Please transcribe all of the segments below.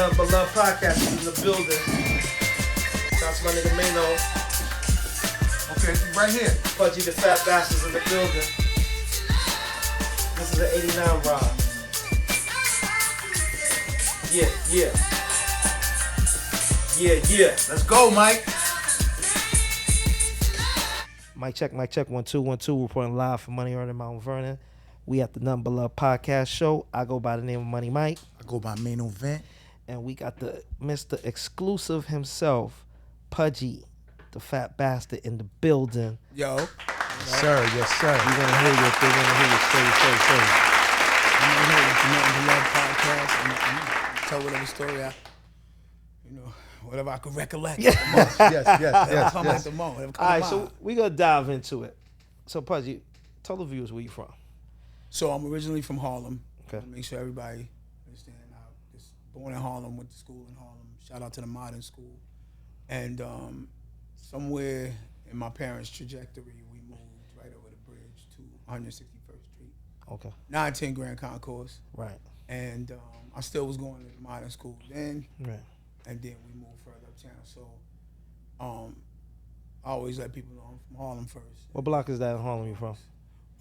Nothing But Love podcast is in the building. Shout out to my nigga Mainovent. Okay, right here. PudgeeThaPhatBastard in the building. This is an 89 ride. Yeah. Let's go, Mike. Mic check, 1 2 1 2. Reporting live from Money Earned in Mount Vernon. We at the Nothing But Love podcast show. I go by the name of Money Mike. I go by Mainovent. And we got the Mr. Exclusive himself, PudgeeThaPhatBastard in the building. Yo. Yes, sir. You wanna hear your thing, say. I'm here with the NuttinButLuv podcast. And tell whatever story whatever I could recollect. Yes. Come at the moment. All right, so we gonna dive into it. So Pudgee, tell the viewers where you from. So I'm originally from Harlem. Okay. Make sure everybody understand. I was born in Harlem, went to school in Harlem. Shout out to the modern school. And somewhere in my parents' trajectory, we moved right over the bridge to 161st Street. Okay. 910 Grand Concourse. Right. And I still was going to the modern school then. Right. And then we moved further uptown. So I always let people know I'm from Harlem first. What block is that in Harlem you from?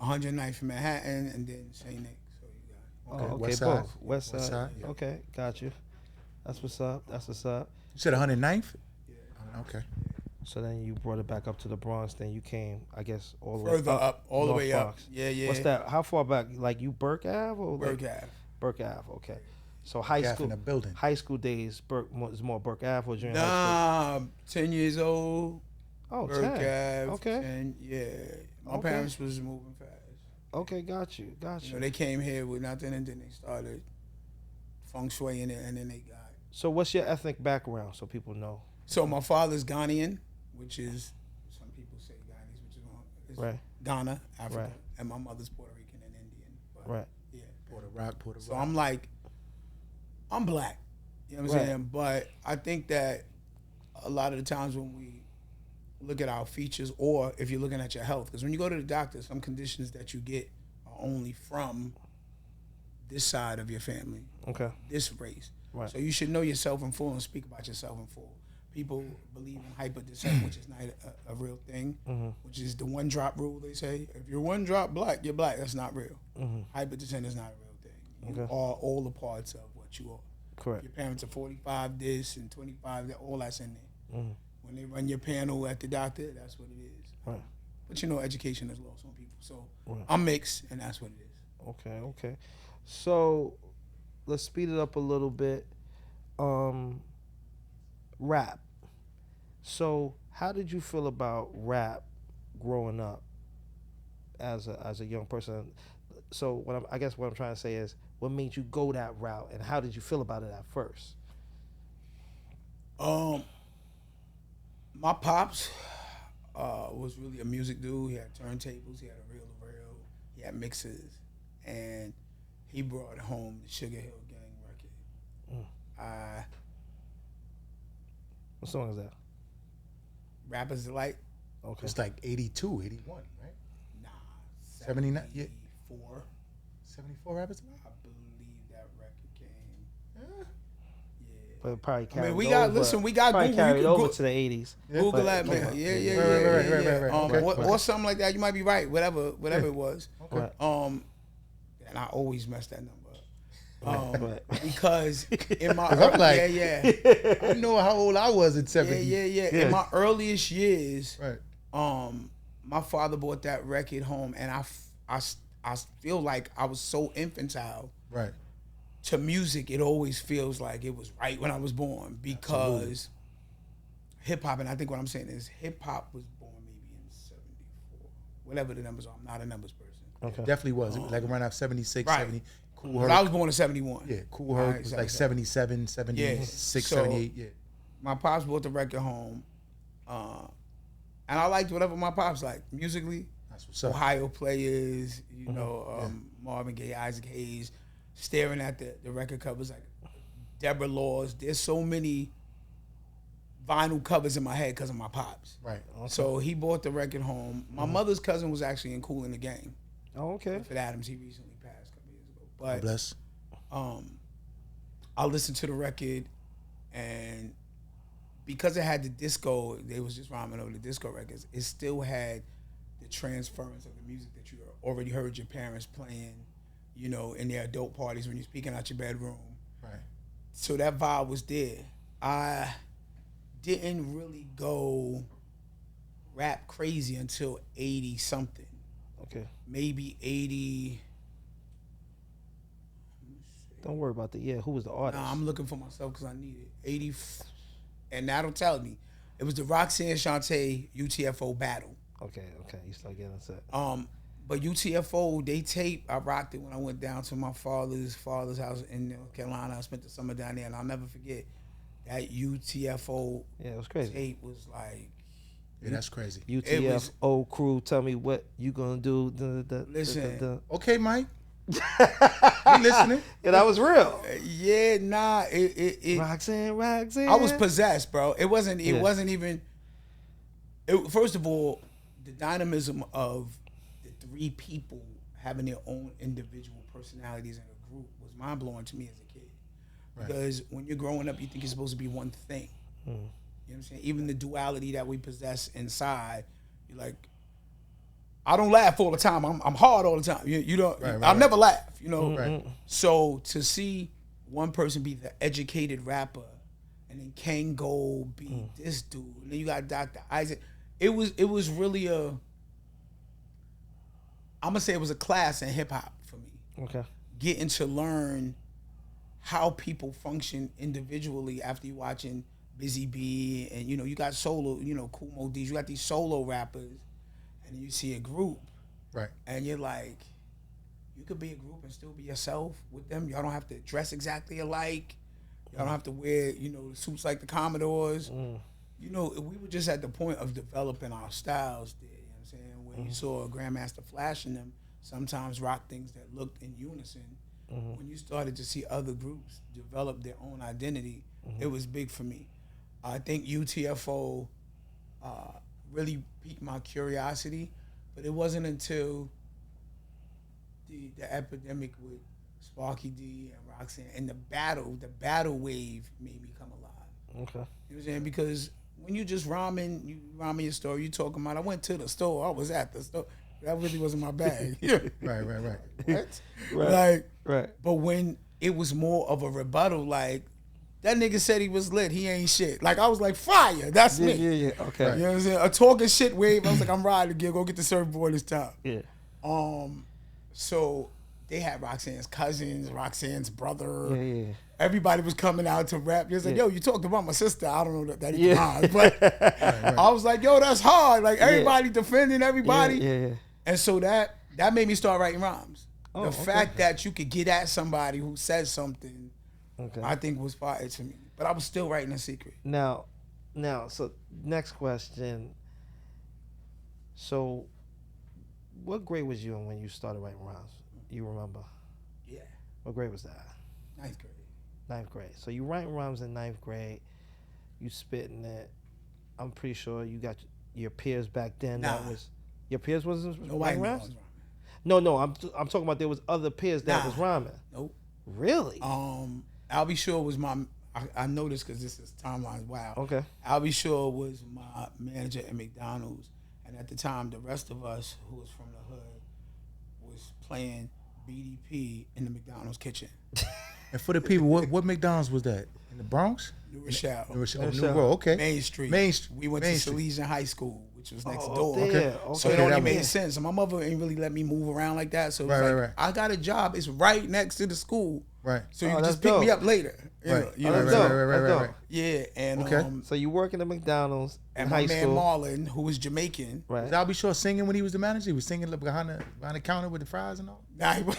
109th from Manhattan and then St. Nick. So you got okay, West both. Side. West side. Yeah. Okay, got you. That's what's up. You said 109th? Yeah. Okay. So then you brought it back up to the Bronx. Then you came, I guess, all the further way up. all the North way Bronx. up. Yeah. What's that? How far back? Like you Burke Ave or Burke Ave. Burke Ave. Okay. So high school. In the building. High school days, is more Burke Ave or junior high Nah, 10 years old. school? Oh, Burke 10. Ave. Okay. 10, yeah. My Okay. parents was moving fast. Okay, got you. You know, they came here with nothing and then they started feng shui in it and then they got. So what's your ethnic background so people know? So my father's Ghanaian, which is, some people say Ghanese, which is Right. Ghana, Africa. Right. And my mother's Puerto Rican and Indian. But Right. Yeah. Puerto Rock. So I'm black. You know what I'm saying? But I think that a lot of the times when we look at our features, or if you're looking at your health, because when you go to the doctor, some conditions that you get are only from this side of your family, Okay. this race. Right. So you should know yourself in full and speak about yourself in full. People believe in hyper-descent, which is not a real thing, which is the one-drop rule, they say. If you're one-drop black, you're black. That's not real. Hyper-descent is not a real thing. You are all the parts of what you are. Correct. Your parents are 45 this and 25 that, all that's in there. When they run your panel at the doctor, that's what it is. Right. But education is lost on people. So Right. I'm mixed, and that's what it is. Okay. So let's speed it up a little bit. Rap. So how did you feel about rap growing up as a young person? So what I'm trying to say is, what made you go that route, and how did you feel about it at first? My pops was really a music dude. He had turntables. He had a reel-to-reel. He had mixes, and he brought home the Sugar Hill Gang record. What song is that? Rapper's Delight. Okay. It's like 82, 81, right? Nah. 79, yeah. 74. 74 rappers? I believe that record came. Yeah. But it probably carried we over. got probably Google. carried You over can to the 80s. Google that, man. Right. Or something like that. You might be right. Whatever it was. Right. And I always mess that number up. Right. Because in my I'm like, I know how old I was at 70. Yeah. In my earliest years, Right. my father bought that record home, and I feel like I was so infantile. Right. To music, it always feels like it was right when I was born, because hip hop, and I think what I'm saying is hip hop was born maybe in 74, whatever the numbers are. I'm not a numbers person. Okay. Definitely was. It was like around 76, Right. 70. Cool But Herc. I was born in 71. Yeah, Cool Herc Right, was like 77, 76, So, 78. Yeah. My pops brought the record home, and I liked whatever my pops liked musically. That's what's up. Ohio Players, Marvin Gaye, Isaac Hayes, staring at the record covers like Deborah Laws. There's so many vinyl covers in my head because of my pops. Right. Okay. So he bought the record home. My mother's cousin was actually in Kool in the Gang. Oh, okay. Clifford Adams, he recently passed a couple years ago. God But bless. I listened to the record, and because it had the disco, they was just rhyming over the disco records. It still had the transference of the music that you already heard your parents playing, you know, in their adult parties when you're speaking out your bedroom. Right. So that vibe was there. I didn't really go rap crazy until 80 something. Okay. Maybe 80. Don't worry about that. Yeah, who was the artist? Nah, I'm looking for myself because I need it. 80, and that'll tell me. It was the Roxanne Shante UTFO battle. Okay. You start getting upset. But UTFO, they tape. I rocked it when I went down to my father's house in North Carolina. I spent the summer down there, and I'll never forget that UTFO. Yeah, it was crazy. Tape was like. Yeah, that's crazy. UTFO crew, tell me what you gonna do. Listen. Okay, Mike. You listening? Yeah, that was real. Yeah, nah. It Roxanne. I was possessed, bro. It wasn't even. First of all, the dynamism of the three people having their own individual personalities in a group was mind blowing to me as a kid. Right. Because when you're growing up, you think you're supposed to be one thing. You know what I'm saying? Even the duality that we possess inside, you're like, I don't laugh all the time. I'm hard all the time. You don't. I'll never laugh. You know. Right. So to see one person be the educated rapper, and then Kango be this dude, and then you got Dr. Isaac. It was really I'm gonna say it was a class in hip hop for me. Okay. Getting to learn how people function individually after you watching Busy B, and you know you got solo, you know, Kool Moe D's. You got these solo rappers. And you see a group, right? And you're like, you could be a group and still be yourself with them. Y'all don't have to dress exactly alike. Y'all don't have to wear, you know, suits like the Commodores. You know, we were just at the point of developing our styles there. You know what I'm saying? When you saw Grandmaster Flash and them sometimes rock things that looked in unison. When you started to see other groups develop their own identity, it was big for me. I think UTFO. Really piqued my curiosity, but it wasn't until the epidemic with Sparky D and Roxanne and the battle wave made me come alive. Okay. You know what I'm saying? Because when you just rhyming your story, you talking about, I went to the store, I was at the store. That really wasn't my bag. Right. What? Right. But when it was more of a rebuttal, like, that nigga said he was lit. He ain't shit. Like, I was like, fire. That's me. Yeah. Okay. You know what I'm saying? A talking shit wave. I was like, I'm riding again. Go get the surfboard this time. Yeah. So they had Roxanne's cousins, Roxanne's brother. Yeah. Everybody was coming out to rap. He was like, yo, you talked about my sister. I don't know that he can but I was like, yo, that's hard. Like, everybody defending everybody. Yeah. And so that made me start writing rhymes. Oh, the fact that you could get at somebody who says something, I think was fire to me. But I was still writing a secret. Now, so next question. So, what grade was you in when you started writing rhymes? You remember? Yeah. What grade was that? 9th grade. 9th grade. So you writing rhymes in 9th grade. You spitting it. I'm pretty sure you got your peers back then. Nah. That was your peers wasn't Nobody writing knows rhymes. rhyming. No. I'm talking about there was other peers that was rhyming. Nope. Really? Albie Shore was my. I know this because this is timelines. Wow. Okay. Albie Shore was my manager at McDonald's, and at the time, the rest of us who was from the hood was playing BDP in the McDonald's kitchen. And for the people, what McDonald's was that? In the Bronx? New Rochelle. New World. Okay. Main Street. We went to Salesian High School, which was next door. Okay. So it only made sense. So my mother ain't really let me move around like that. So it was right. I got a job. It's right next to the school. Right. So you just pick me up later. Right. You know what I'm saying? Right. Yeah. And So you working at McDonald's in and high my man school. Marlon, who was Jamaican. Right. Was Albie Shore singing when he was the manager? He was singing behind the counter with the fries and all? Nah, he was.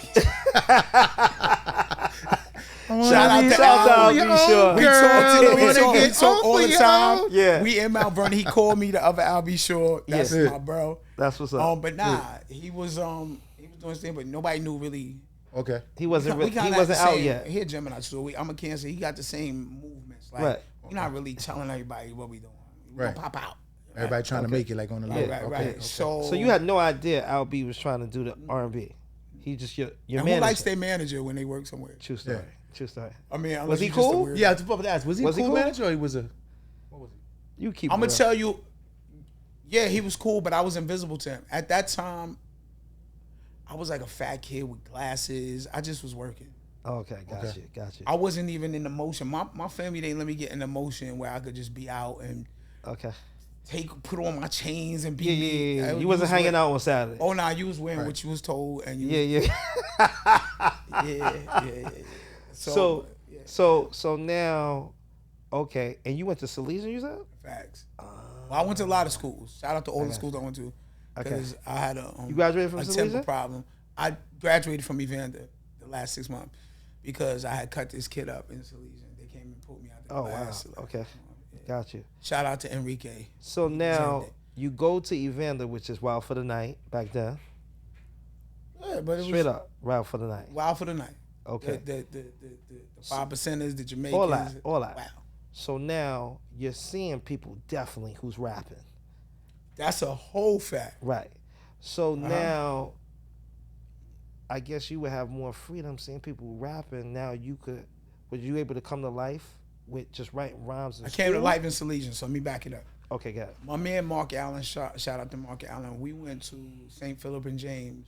Shout out to Albie Shore. We talk all the time. Yeah. We in Mount Vernon. He called me the other Albie Shore. That's my bro. That's what's up. But nah, he was doing his thing, but nobody knew really. Okay. He wasn't out yet. Here, Gemini, so I'm a Cancer. He got the same movements. Like, right. We're not really telling everybody what we doing. We Right. gonna pop out. Everybody trying to make it like on the low. Right. Okay. So you had no idea Albie was trying to do the R&B. He just your and manager. who likes their manager when they work somewhere? True story. True story. I mean, Was unless he you just a cool? weirdo. Yeah, I was about to ask. Was he a cool manager or he was a? What was he? You keep. I'm it gonna real. tell you. Yeah, he was cool, but I was invisible to him at that time. I was like a fat kid with glasses. I just was working. Okay, got you. I wasn't even in the motion. My family didn't let me get in the motion where I could just be out and Okay. put on my chains and be Yeah, me. yeah. You wasn't hanging out on Saturday. Oh nah, you was wearing what you was told, and you yeah. So now, okay, and you went to Salesian, you said? Facts. Well, I went to a lot of schools. Shout out to all the schools I went to, because I had a You graduated from a temper Salesian? problem. I graduated from Evander the last 6 months because I had cut this kid up in Salesian. They came and pulled me out the class. Wow. Okay. Got you. Shout out to Enrique. So now you go to Evander, which is Wild for the Night back then. Yeah, but it Straight was up, Wild for the Night. Wild for the Night. Okay. The 5%ers, the Jamaicans. All that. Wow. So now you're seeing people definitely who's rapping. That's a whole fact. Right. So now, I guess you would have more freedom seeing people rapping. Now was you able to come to life with just writing rhymes and I came to life in Salesian, so let me back it up. Okay, got it. My man Mark Allen, shout out to Mark Allen. We went to St. Philip and James.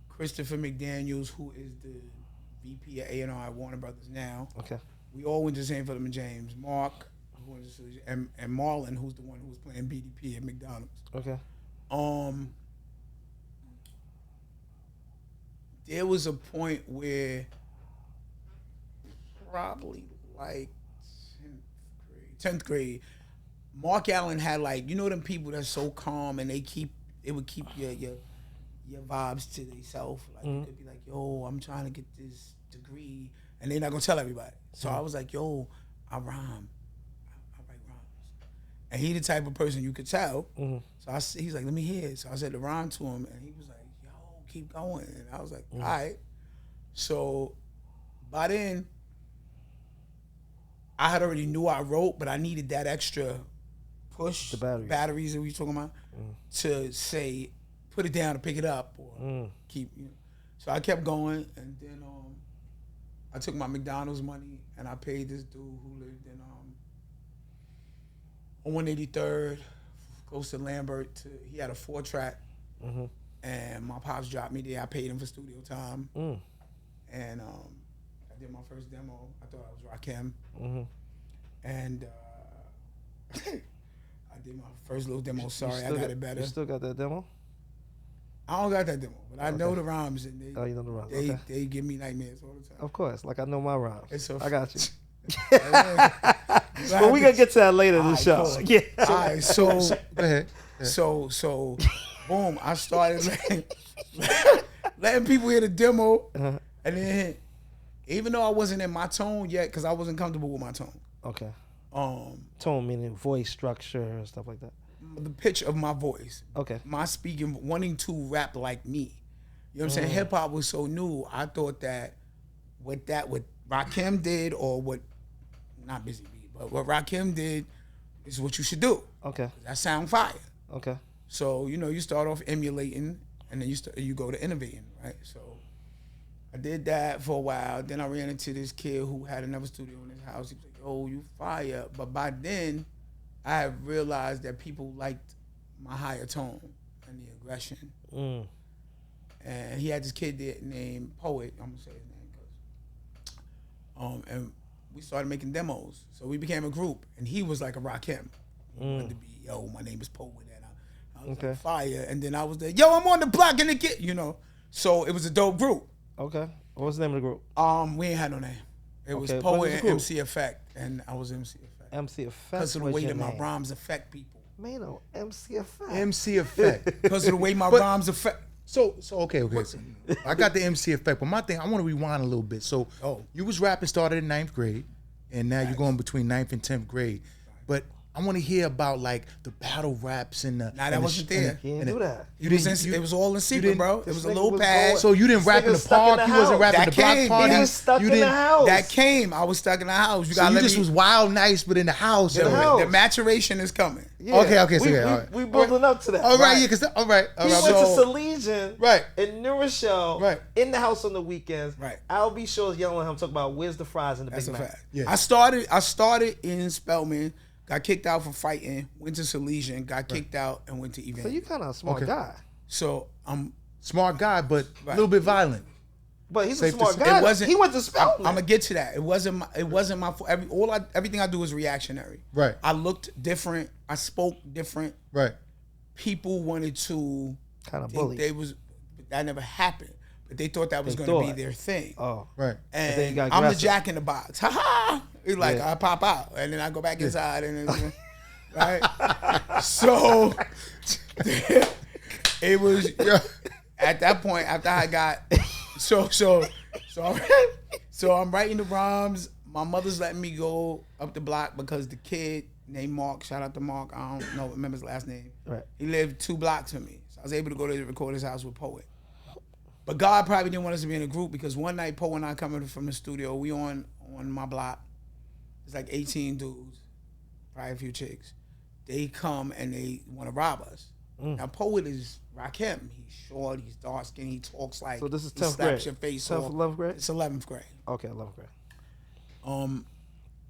Christopher McDaniels, who is the VP of A&R at Warner Brothers now. Okay. We all went to St. Philip and James. Mark, who went to Salesian, and Marlon, who's the one who was playing BDP at McDonald's. Okay. There was a point where probably like 10th grade, Mark Allen had like, you know them people that's so calm and it would keep your vibes to themselves. Like you could be like, yo, I'm trying to get this degree, and they're not gonna tell everybody. So I was like, yo, I rhyme. I write rhymes. And he the type of person you could tell. So he's like, let me hear it. So I said the rhyme to him, and he was like, yo, keep going. And I was like, all right. So by then, I had already knew I wrote, but I needed that extra push. The batteries that we talking about, to say, put it down and pick it up, or keep. So I kept going, and then I took my McDonald's money and I paid this dude who lived in on 183rd, close to Lambert. He had a 4-track, and my pops dropped me there. I paid him for studio time, and I did my first demo. I thought I was Rakim, and I did my first little demo. Sorry, I got it better. You still got that demo? I don't got that demo, but I know the rhymes, and you know the rhymes. They give me nightmares all the time. Of course, like I know my rhymes. I got you. But we gonna get to that later in the show. Cool. Yeah. All right, so Go ahead. so boom, I started letting people hear the demo, and then even though I wasn't in my tone yet, because I wasn't comfortable with my tone. Okay. Tone meaning voice structure and stuff like that. The pitch of my voice. Okay. My speaking, wanting to rap like me. You know what I'm saying? Hip hop was so new. I thought that what Rakim did, or what, not Busy Bee, but what Rakim did is what you should do. Okay. That sound fire. Okay. So, you start off emulating, and then you go to innovating, right? So I did that for a while. Then I ran into this kid who had another studio in his house. He was like, oh, you fire. But by then, I have realized that people liked my higher tone and the aggression. And he had this kid there named Poet. I'm gonna say his name, and we started making demos. So we became a group, and he was like a Rakim. He wanted to be, yo, my name is Poet, and I was like, fire. And then I was there, yo, I'm on the block, and the kid, So it was a dope group. Okay. What was the name of the group? We ain't had no name. It was Okay, Poet what is the and group? MC Effect, and I was MC Effect. MC Effect. Because of the was way your that my name. rhymes affect people. Maino, MC Effect. MC Effect. Because of the way my rhymes affect. So okay. So I got the MC Effect, but my thing, I want to rewind a little bit. So you was rapping, started in 9th grade, and now you're going between 9th and 10th grade. But I want to hear about like the battle raps and the. Nah, that wasn't there. He didn't do that. It was all in secret, bro. It was a little was pad. going- So you didn't This rap in nigga the stuck in park. the You wasn't house. rapping That the block came. parties. He was stuck you in the didn't. house. That came. I was stuck in the house. You So gotta you let just me. was wild, nice, but in the house. In the though. house. The maturation is coming. Yeah. Okay, so we, yeah, all right. we building up to that. All right, Right. yeah, because all right. He went to Salesian, Right. in New Rochelle, Right. in the house on the weekends. Right. I'll be sure yelling at him, talking about where's the fries and the That's Big a Mac. fact. Yeah. I started in Spelman, got kicked out for fighting, went to Salesian, got kicked out, and went to Event. So you kind of a smart guy. So I'm Smart guy, but a Right. little bit violent. But he's Safe a to smart say. guy. It wasn't- He went to Spelman. I'm gonna get to that. It wasn't my fault. Everything I do is reactionary. Right. I looked different. I spoke different. Right. People wanted to kind of think bully. that never happened, but they thought that was They going to thought. be their thing. Oh. Right. then you And got I'm the aggressive. Jack in the Box. Ha ha! It's like Yeah. I pop out and then I go back inside and then, right. So it was at that point after I got so I'm writing the rhymes. My mother's letting me go up the block because the kid named Mark, shout out to Mark, I don't know, remember his last name. Right. He lived 2 blocks from me. So I was able to go to the recorder's house with Poet. But God probably didn't want us to be in a group because one night Poe and I coming from the studio, we on my block. It's like 18 dudes, probably a few chicks. They come and they want to rob us. Now Poet is Rakim. He's short, he's dark skinned, he talks like So this is he 10th slaps grade. your face 10th, off. 11th grade? It's 11th grade. Okay, 11th grade.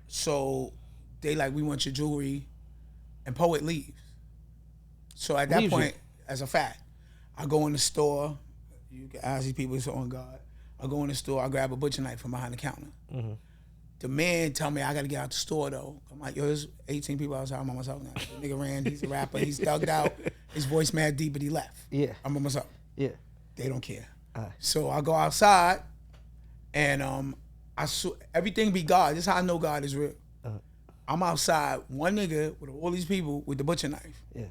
So they like, we want your jewelry, and Poet leaves. So at that Leaves you? point, as a fact, I go in the store. You can ask these people, it's on God. I go in the store, I grab a butcher knife from behind the counter. The man tell me I gotta get out the store though. I'm like, yo, there's 18 people outside. I'm by myself now. The nigga ran, he's a rapper, he's thugged out. His voice mad deep, but he left. Yeah. I'm by myself. Yeah. They don't care. Alright. So I go outside, and everything be God. This is how I know God is real. I'm outside, one nigga with all these people with the butcher knife. Yeah.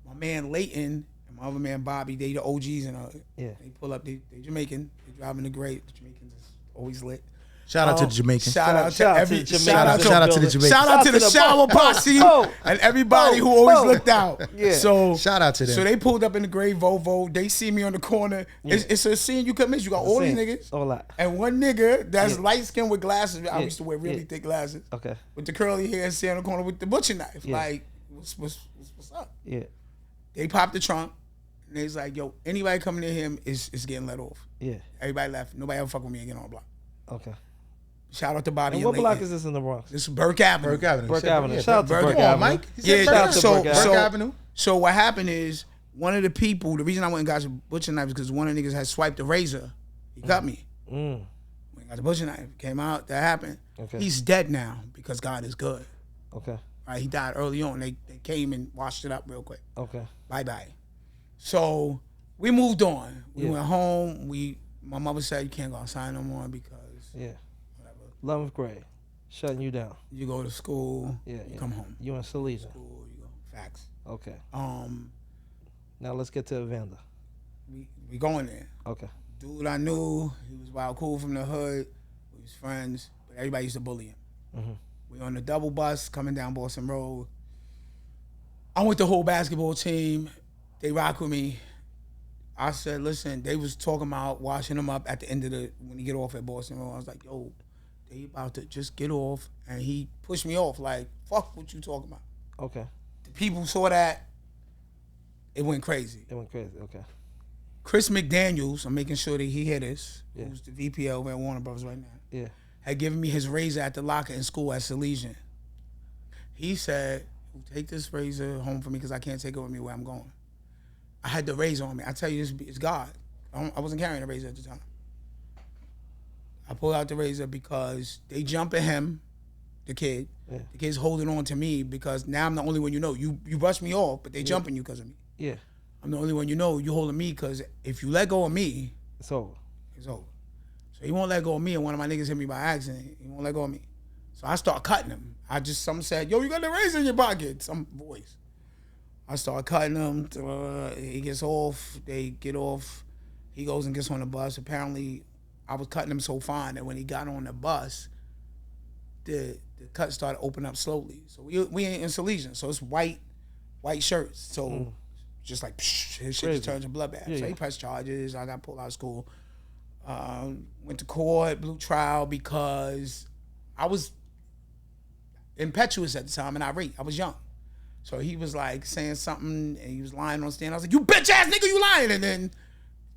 My man Leighton and my other man Bobby, they the OGs and Yeah. they pull up. They Jamaican. They driving the great. The Jamaicans is always lit. Shout out to the Jamaicans. Shout out to Shout out to every. the Jamaicans. Shout out Shout out to the to Jamaicans. shout out to the shower posse Bo. and everybody who always looked out. Yeah. So Shout out to them. So they pulled up in the gray Volvo. They see me on the corner. It's a scene you couldn't miss. You got all these niggas. All that. And one nigga that's Yeah. light skinned with glasses. I Yeah. used to wear really Yeah. thick glasses. Okay. With the curly hair, sitting on the corner with the butcher knife. Yeah. Like, what's up? Yeah. They popped the trunk. And they's like, yo, anybody coming near him is getting let off. Yeah. Everybody left. Nobody ever fuck with me again on the block. Okay. Shout out to Bobby And and what block Leighton. is this in the Bronx? This is Burke Avenue. Burke Avenue. Burke He said- Avenue. yeah, Shout out to Burke Burke Come on, Avenue. Mike. He said Yeah, Burke shout out to Avenue. Burke Avenue. Burke Avenue. So what happened is one of the people, the reason I went and got the butcher knife is because one of the niggas had swiped the razor. He cut me. Mm. When I got the butcher knife, came out, that happened. Okay. He's dead now because God is good. Okay. Right? He died early on. They came and washed it up real quick. Okay. Bye-bye. So we moved on. We Yeah. went home. My mother said you can't go outside no more because Yeah. whatever. 11th grade. Shutting you down. You go to school, Yeah. you yeah. come home. You in Salesian. School, you go. Facts. Okay. Now let's get to Evander. We going there. Okay. Dude I knew, he was wild cool from the hood. We was friends, but everybody used to bully him. We on the double bus coming down Boston Road. I went the whole basketball team. They rock with me. I said, listen, they was talking about washing him up at the end of when he get off at Boston Road. I was like, yo, they about to just get off. And he pushed me off like, fuck what you talking about. Okay. The people saw that, it went crazy. It went crazy. Okay. Chris McDaniels, I'm making sure that he hear this, Yeah. who's the VP over at Warner Brothers right now, Yeah. had given me his razor at the locker in school at Salesian. He said, take this razor home for me because I can't take it with me where I'm going. I had the razor on me. I tell you, it's God. I wasn't carrying a razor at the time. I pulled out the razor because they jump at him, the kid. Yeah. The kid's holding on to me because now I'm the only one you know. You brushed me off, but they jumping you because of me. Yeah. I'm the only one you know. You holding me because if you let go of me, It's over. it's over. So he won't let go of me, and one of my niggas hit me by accident. He won't let go of me. So I start cutting him. Someone said, yo, you got the razor in your pocket. Some voice. I start cutting him. He gets off. They get off. He goes and gets on the bus. Apparently, I was cutting him so fine that when he got on the bus, the cut started opening up slowly. So we ain't in Salesian, so it's white shirts. So just like his shit just turns to bloodbath. Yeah, so he pressed charges. I got pulled out of school. Went to court, blew trial because I was impetuous at the time and irate. I was young. So he was like saying something and he was lying on stand. I was like, you bitch ass nigga, you lying. And then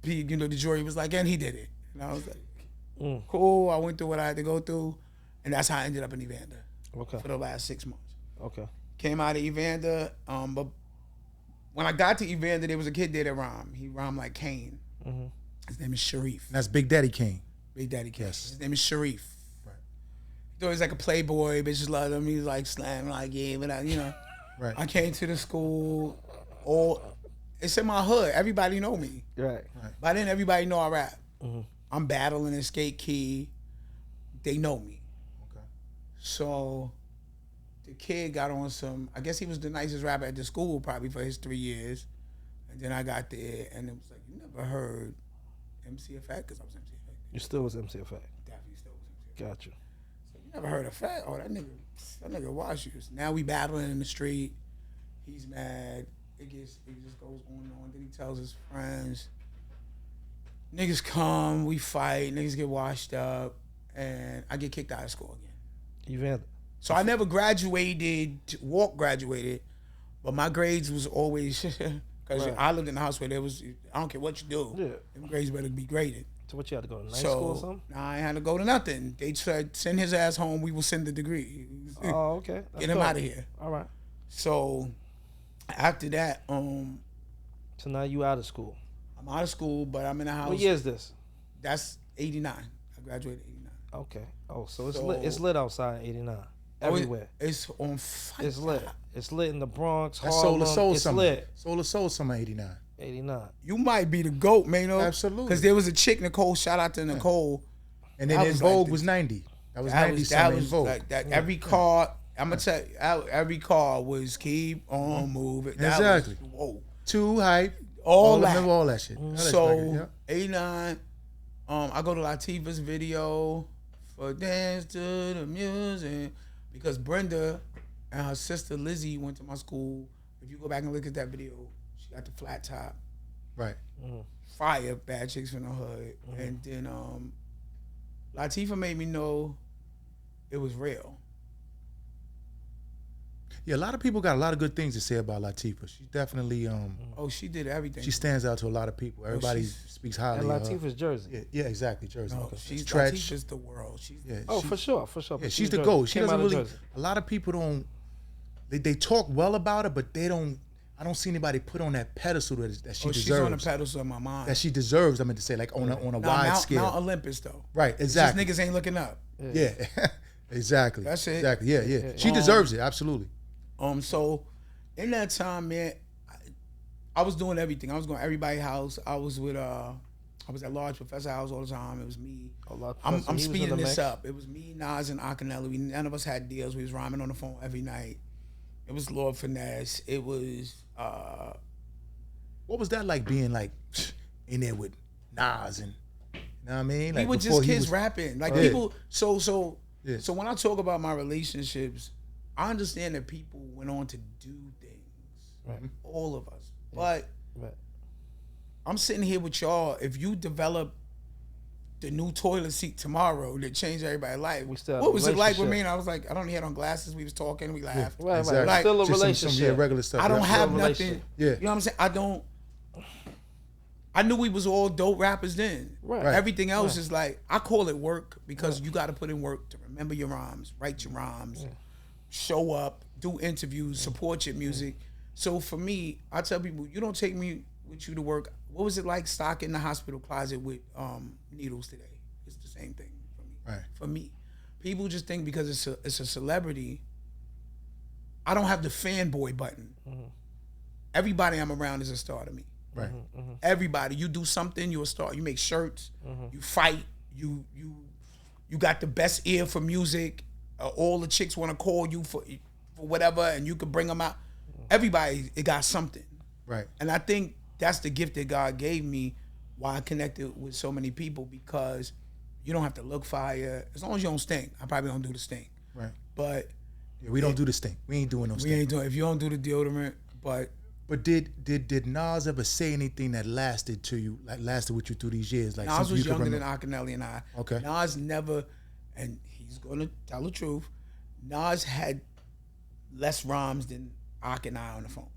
the jury was like, and he did it. And I was like, cool. I went through what I had to go through. And that's how I ended up in Evander for the last 6 months. Okay. Came out of Evander. But when I got to Evander, there was a kid there that rhymed. He rhymed like Kane. Mm-hmm. His name is Sharif. And that's Big Daddy Kane. Big Daddy Kane. Yes. His name is Sharif. Right. He was like a playboy. Bitches loved him. He was like slamming like, yeah, but Right. I came to the school. It's in my hood. Everybody know me. Right. By then, everybody know I rap. Mm-hmm. I'm battling in Skate Key. They know me. Okay. So the kid got on some, I guess he was the nicest rapper at the school probably for his 3 years. And then I got there and it was like, you never heard MC Effect? Because I was MC Effect. You still was MC Effect. Definitely still was MC Effect. Gotcha. So you never heard Effect? Oh, that nigga watch you. Now we battling in the street. He's mad. It just goes on and on. Then he tells his friends, niggas come, we fight, niggas get washed up, and I get kicked out of school again. Evander. So I never graduated, graduated, but my grades was always, because I lived in a house where there was, I don't care what you do, them grades better be graded. So what, you had to go to night school or something? Nah, I ain't had to go to nothing. They said, send his ass home, we will send the degree. Oh, okay. Get him out of here. All right. So after that, So now you out of school. I'm out of school, but I'm in a house. What year is this? That's 89. I graduated 89. Okay. Oh, so it's lit. It's lit outside in 89. Everywhere. It's on fire. It's lit. It's lit in the Bronx, That's Harlem. Soul It's Summer. lit. Soul Summer 89. 89. You might be the GOAT, Mainovent. Absolutely. Because there was a chick, Nicole, shout out to Nicole. And then I In was Vogue like was 90. That was That 90 was, Summer that In was Vogue. like that. Every car, I'm going to tell you, every car was keep on moving. That Exactly. Was, whoa. Too hype. All of that. them, all that shit. All that So, record, 89, I go to Latifah's video for Dance to the Music because Brenda and her sister Lizzie went to my school. If you go back and look at that video, she got the flat top. Right. Fire, Bad Chicks from the Hood. And then Latifah made me know it was real. Yeah, a lot of people got a lot of good things to say about Latifah. She definitely, Oh, she did everything. she stands out to a lot of people. Everybody she's- speaks highly And of her. Latifah's Jersey. Yeah, exactly, Jersey. No, she's Stretch. Latifah's the world. She's Yeah, Oh, she- for sure. Yeah, But she's the Jersey. GOAT. She Came doesn't out of really. Jersey. A lot of people don't. They talk well about her, but they don't. I don't see anybody put on that pedestal that she deserves. she's on the pedestal of my mind. That she deserves. I mean to say, like on a wide Mount, scale. Mount Olympus though. Right. Exactly. These niggas ain't looking up. Yeah. Exactly. That's it. Exactly. Yeah. She deserves it. Absolutely. So in that time, man, I was doing everything. I was going to everybody's house. I was with I was at Large Professor House all the time. It was me. I'm speeding this up. It was me, Nas, and Akinelli. None of us had deals. We was rhyming on the phone every night. It was Lord Finesse. It was What was that like being like in there with Nas and you know what I mean? Like we were before just he kids was- rapping. Like Yeah. people so Yeah. so when I talk about my relationships, I understand that people went on to do things. Right. All of us. But Right. I'm sitting here with y'all. If you develop the new toilet seat tomorrow that changed everybody's life, We still have what a was it like with me? relationship. And I was like, I don't had on glasses. We was talking. We laughed. Right. Exactly. Right. Still a Just some relationship. regular stuff. I don't yeah. have Still a nothing. relationship. Yeah. You know what I'm saying? I knew we was all dope rappers then. Right. Everything else is like, I call it work because you got to put in work to remember your rhymes, write your rhymes, show up, do interviews, support your music. So for me, I tell people, you don't take me with you to work. What was it like stocking the hospital closet with needles today? It's the same thing for me. Right. For me, people just think because it's a celebrity, I don't have the fanboy button. Everybody I'm around is a star to me. Right. Everybody, you do something, you're a star. You make shirts, you fight, you got the best ear for music. All the chicks want to call you for whatever, and you can bring them out. Everybody, it got something. Right. And I think that's the gift that God gave me, why I connected with so many people, because you don't have to look fire. As long as you don't stink. I probably don't do the stink. Right. But yeah, we don't do this thing. We ain't doing no we stink. ain't doing. If you don't do the deodorant, but did Nas ever say anything that lasted to you, like lasted with you through these years? Like Nas was younger than remember? Akinelli and I. Okay. Nas never, and he's gonna tell the truth. Nas had less rhymes than Ak and I on the phone.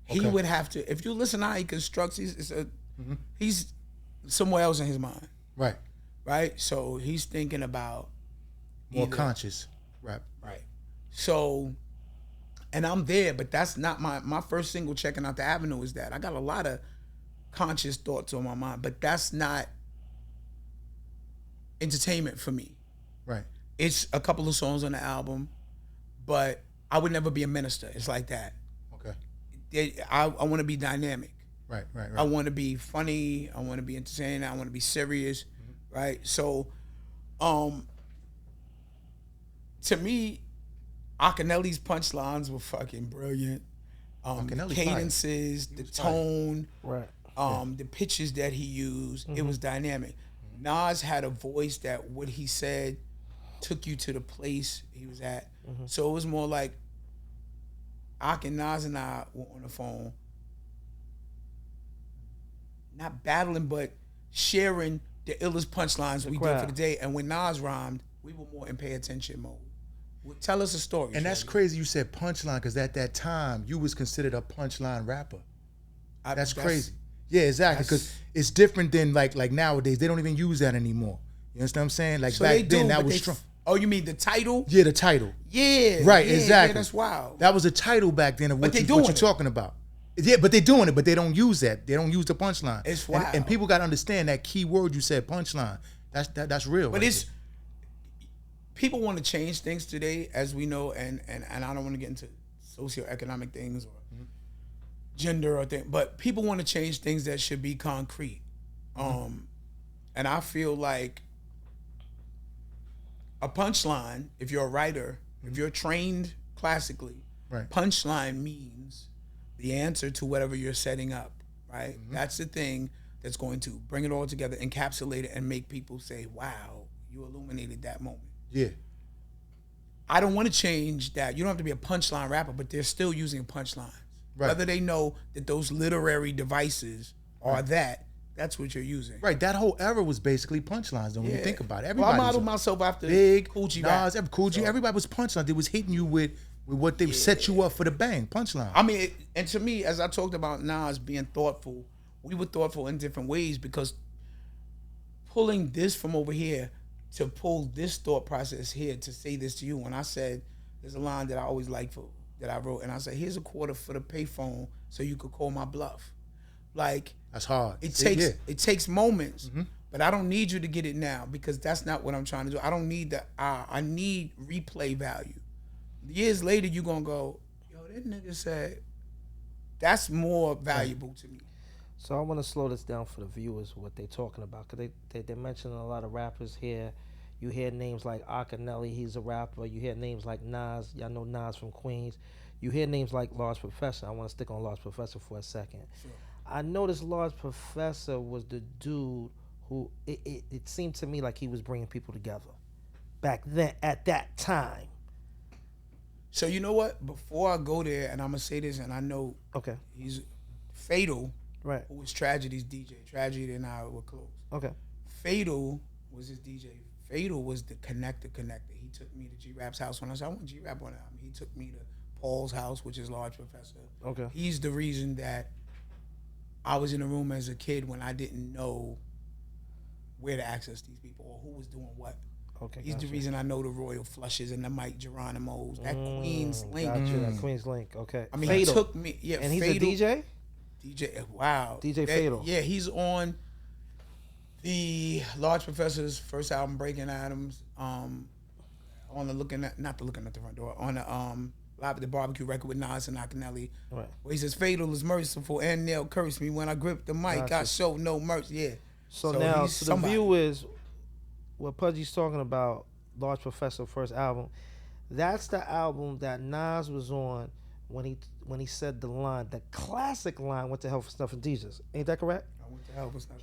He Okay. would have to. If you listen to how he constructs, he's somewhere else in his mind, Right. right? So he's thinking about More either- conscious rap. Right. So, and I'm there, but that's not my first single. Checking Out the Avenue is that I got a lot of conscious thoughts on my mind, but that's not entertainment for me. Right. It's a couple of songs on the album, but I would never be a minister. It's like that. Okay. I want to be dynamic. Right. I want to be funny. I want to be entertaining. I want to be serious, right? So, to me, Akinelli's punchlines were fucking brilliant. Akinelli Cadences, the tone, Right. the pitches that he used, it was dynamic. Nas had a voice that what he said took you to the place he was at. So it was more like Ak and Nas and I were on the phone, not battling, but sharing the illest punchlines we did for the day. And when Nas rhymed, we were more in pay attention mode. Well, tell us a story. And that's Shaggy. crazy you said punchline, because at that time you was considered a punchline rapper. That's crazy. Yeah, exactly. Because it's different than like nowadays. They don't even use that anymore. You understand what I'm saying? Like So back they do, then that but was they strong. Oh, you mean the title? Yeah, the title. Yeah. Right, yeah, exactly. Yeah, that's wild. That was a title back then of But what, they what doing you're it. talking about. Yeah, but they're doing it, but they don't use that. They don't use the punchline. It's And wild. people got to understand that key word you said, punchline. That's real. But right it's people want to change things today, as we know, and I don't want to get into socioeconomic things or gender or thing, but people want to change things that should be concrete. And I feel like a punchline, if you're a writer, if you're trained classically, Right. punchline means the answer to whatever you're setting up, right? That's the thing that's going to bring it all together, encapsulate it, and make people say, wow, you illuminated that moment. Yeah. I don't want to change that. You don't have to be a punchline rapper, but they're still using punchlines. Right. Whether they know that those literary devices are that's what you're using. Right. That whole era was basically punchlines. When you think about it, Well, I everybody modeled was myself after Big, Cool G Nas, rap. Cool G. Everybody was punchlines. They was hitting you with what they set you up for the bang. Punchline. I mean, and to me, as I talked about Nas being thoughtful, we were thoughtful in different ways, because pulling this from over here to pull this thought process here to say this to you. When I said, there's a line that I always like that I wrote, and I said, here's a quarter for the payphone so you could call my bluff. Like, That's hard. it takes moments, but I don't need you to get it now, because that's not what I'm trying to do. I don't need that. I need replay value. Years later, you gonna go, yo, that nigga said, that's more valuable to me. So I want to slow this down for the viewers, what they're talking about, because they're mentioning a lot of rappers here. You hear names like Akinelli, he's a rapper. You hear names like Nas, y'all know Nas from Queens. You hear names like Large Professor. I want to stick on Large Professor for a second. Sure. I noticed Large Professor was the dude who, it seemed to me like he was bringing people together back then, at that time. So you know what? Before I go there, and I'm gonna say this, and I know Okay. he's Fatal, Right. who was Tragedy's DJ. Tragedy and I were close. Okay. Fatal was his DJ. Fatal was the connector. He took me to G-Rap's house when I said, I want G-Rap on the album. He took me to Paul's house, which is Large Professor. Okay. He's the reason that I was in a room as a kid when I didn't know where to access these people or who was doing what. Okay. He's the reason I know the Royal Flushes and the Mike Geronimo's. That Queens Link. Gotcha. That Queens Link. Okay. I mean, Fatal. he took me. Yeah, And he's Fatal, a DJ? DJ, wow. DJ Fatal. Yeah, he's on the Large Professor's first album, Breaking Atoms. On the not the looking at the front door. On the Live at the Barbecue record with Nas and Akinelli. Right. Where he says, "Fatal is merciful, and they'll curse me when I grip the mic. Gotcha. I show no mercy." Yeah. So now, he's to somebody. the viewers, what Pudgee's talking about, Large Professor first album, that's the album that Nas was on when he said the line, the classic line, "What the hell for stuff and Jesus." Ain't that correct? went to hell for stuff.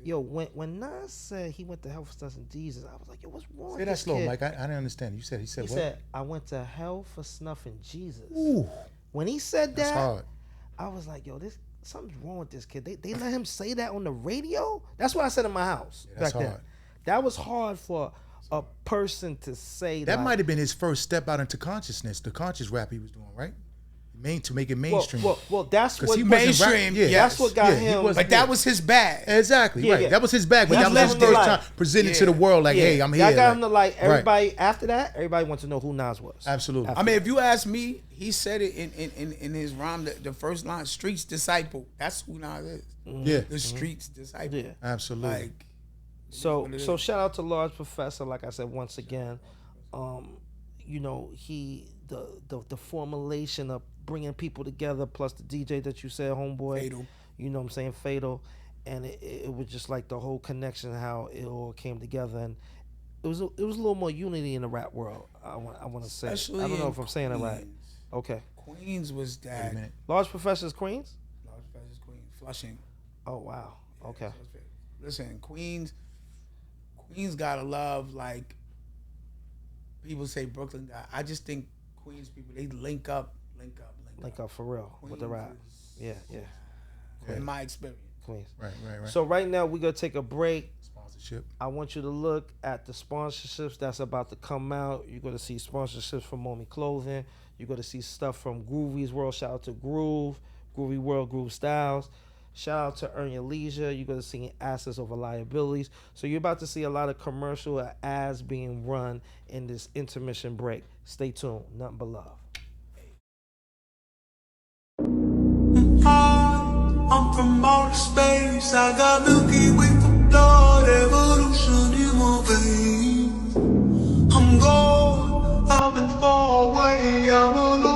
Yo, when Nas said he went to hell for stuff in Jesus, I was like, yo, what's wrong with Say that this slow, kid? Mike. I didn't understand. He said He what? said, I went to hell for snuffing Jesus. Ooh, When he said that's that, hard. I was like, yo, something's wrong with this kid. They let him say that on the radio? That's what I said in my house That's back then. hard. That was hard for a person to say That like, might have been his first step out into consciousness, the conscious rap he was doing, right? To make it mainstream. Well, that's 'Cause what he wasn't mainstream. rap- that's what got he him. wasn't- But that was his bag. Exactly, Yeah, right. yeah. That was his bag, but That's that was his living the first life. time presenting to Yeah. the world like, hey, I'm here. That got like- him to like Right. everybody. After that, everybody wants to know who Nas was. Absolutely. I mean, if you ask me, he said it in his rhyme, the first line, streets disciple. That's who Nas is. Yeah, The streets disciple. Yeah. absolutely. Like, So shout out to Large Professor, like I said once again. You know, the formulation of bringing people together, plus the DJ that you said, homeboy. Fatal. You know what I'm saying, Fatal, and it was just like the whole connection, how it all came together, and it was a little more unity in the rap world. I want to say. especially I don't know in if I'm saying it right. Queens. Okay. Queens was Wait a that. minute. Large Professor's Queens. Large Professor's Queens. Flushing. Oh wow. Okay. Listen, Queens gotta love, like people say Brooklyn got. I just think Queens people, they link up. Link up for real with the rap. Queens Yeah. is, in my experience. Queens. Right. So right now we're gonna take a break. Sponsorship. I want you to look at the sponsorships that's about to come out. You're going to see sponsorships from Mommy Clothing. You're going to see stuff from Groovy's World. Shout out to Groove, Groovy World, Groove Styles. Shout out to Earn Your Leisure. You're going to see assets over liabilities. So you're about to see a lot of commercial ads being run in this intermission break. Stay tuned. Nothing but love. I'm from outer space. I got Milky Way for blood, evolution in my veins. I'm gone, I've been far away. I'm alone.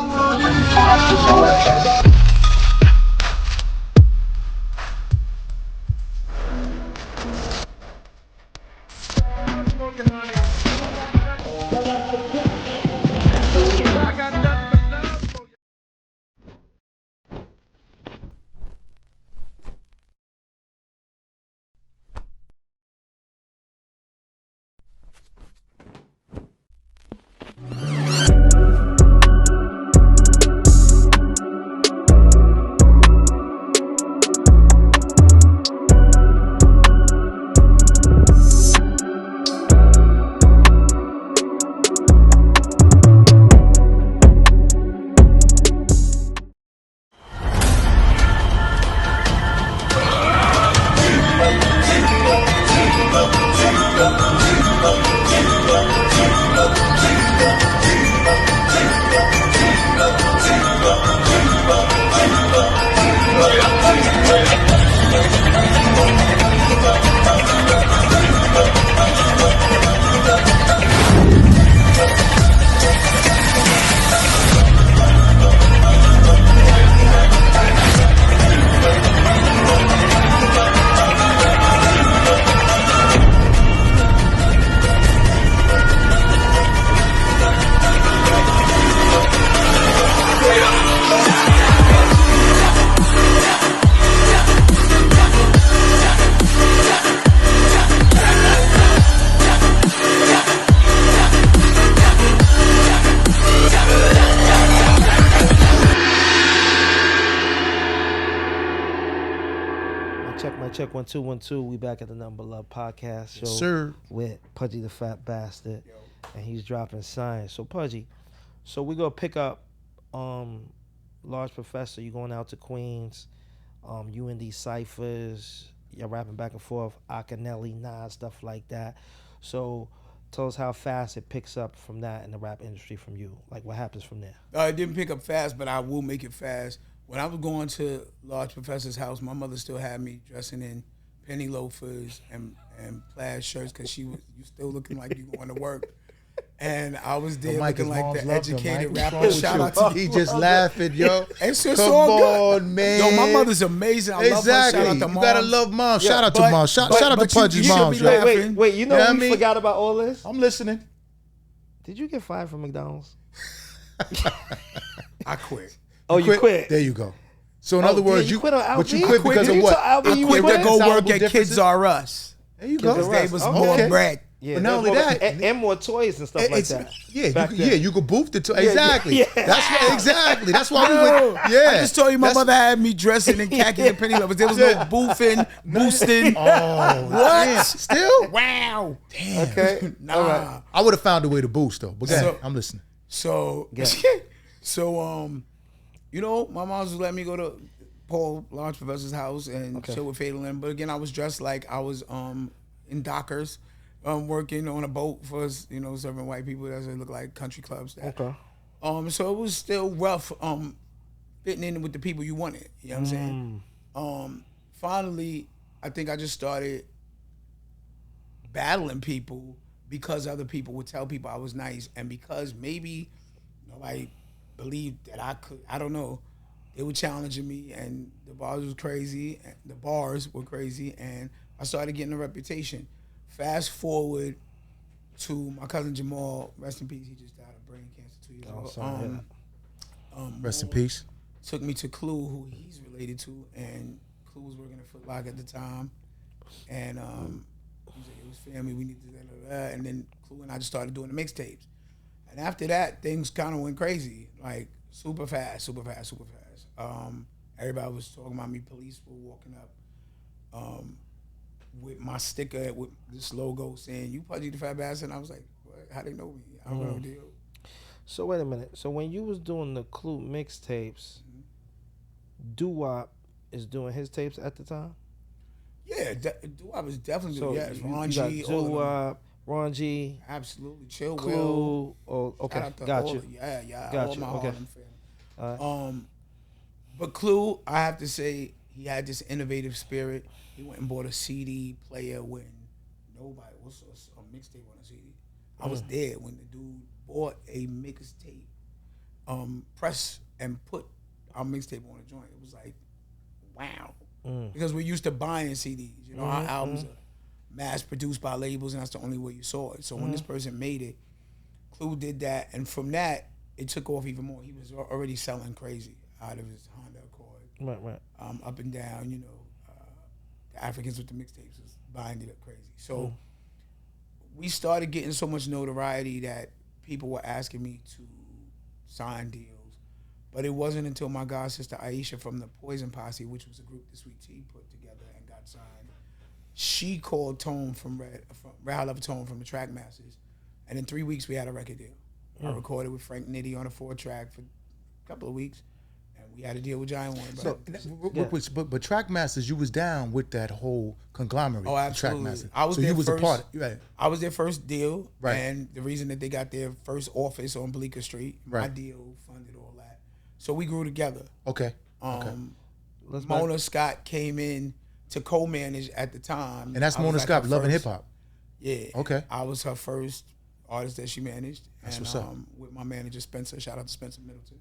Check 1 2 1 2. We back at the Number Love podcast show Yes, sir. with Pudgee the Fat Bastard, and he's dropping science. So Pudgee, so we gonna pick up Large Professor. You going out to Queens? You in these ciphers? You're rapping back and forth. Akinelli, Nas, stuff like that. So tell us how fast it picks up from that in the rap industry from you. Like what happens from there? It didn't pick up fast, but I will make it fast. When I was going to Large Professor's house, my mother still had me dressing in penny loafers and plaid shirts because you still looking like you going to work. And I was there Mike, looking his like moms the loved him, educated Mike. rapper. Shout out to He just laughing, yo. It's just Come all good. on, man. Yo, my mother's amazing. I love her. Exactly. Shout out to You mom. gotta love mom. Shout out to but- mom. Shout but- out to but you Pudgee's should mom. be yo. laughing. Wait. You know Yeah, we I mean- forgot about all this? I'm listening. Did you get fired from McDonald's? I quit. Oh, you quit. There you go. So in other words, you quit on but you LB? quit because of what? I quit to go work at Kids R Us. There you go. Because they was more bread. Yeah, but not only that, and more toys and stuff like that. Yeah, you could boof the toy. Exactly. Yeah. That's why. Exactly. That's why we went. Yeah. I just told you my mother had me dressing in khaki and penny levels. There was no boofing, boosting. Oh, what? Damn. Still? Wow. Damn. Okay. Nah. All right. I would have found a way to boost though. But go ahead. I'm listening. So, you know, my mom was letting me go to Paul Lawrence Professor's house and chill with Fatal Lynn. But again, I was dressed like I was in Dockers, working on a boat for, you know, serving white people that look like country clubs. Okay. So it was still rough fitting in with the people you wanted. You know what I'm saying? Finally, I think I just started battling people because other people would tell people I was nice, and because maybe nobody believed that I could. I don't know. They were challenging me, and the bars were crazy. And I started getting a reputation. Fast forward to my cousin Jamal, rest in peace. He just died of brain cancer 2 years ago. Rest in peace. Took me to Clue, who he's related to, and Clue was working at Foot Locker at the time, and he was like, it was family. We need to that. And then Clue and I just started doing the mixtapes, and after that, things kind of went crazy, like super fast. Everybody was talking about me. Police were walking up with my sticker with this logo saying, "You Pudgee the Fat Bastard." And I was like, what? How they know me? I don't know the deal. So wait a minute. So when you was doing the Clue mixtapes, Doo-Wop is doing his tapes at the time? Yeah, Doo-Wop was definitely doing. Yes, you Ron got G, Doo-Wop, Ron G, absolutely, Chill Clue. Will. Oh, okay, Shout out to got all you. of- Yeah, Got all you, my okay. Harlem family. But Clue, I have to say, he had this innovative spirit. He went and bought a CD player when nobody was a mixtape on a CD. I was there when the dude bought a mixtape, press and put our mixtape on a joint. It was like, wow, because we're used to buying CDs. You know, our albums are mass produced by labels, and that's the only way you saw it. So when this person made it, Clue did that, and from that, it took off even more. He was already selling crazy out of his Honda Accord. Right. Up and down, you know, the Africans with the mixtapes was buying it up crazy. So we started getting so much notoriety that people were asking me to sign deals. But it wasn't until my god sister Aisha from the Poison Posse, which was a group the Sweet Tea put together and got signed, she called Tone from Red High Level Tone from the Trackmasters, and in 3 weeks we had a record deal. I recorded with Frank Nitty on a 4-track for a couple of weeks, and we had a deal with Giant One. So, but Trackmasters, you was down with that whole conglomerate. Oh, absolutely. Trackmasters. I was so their you was first, a part. Right. I was their first deal, Right. and the reason that they got their first office on Bleecker Street, my Right. deal funded all that. So we grew together. Okay. Mona Scott came in to co-manage at the time. And that's I was Mona like Scott, her Love and Hip first- Hop. Yeah. Okay. I was her first artist that she managed. That's and, what's up. With my manager Spencer, shout out to Spencer Middleton.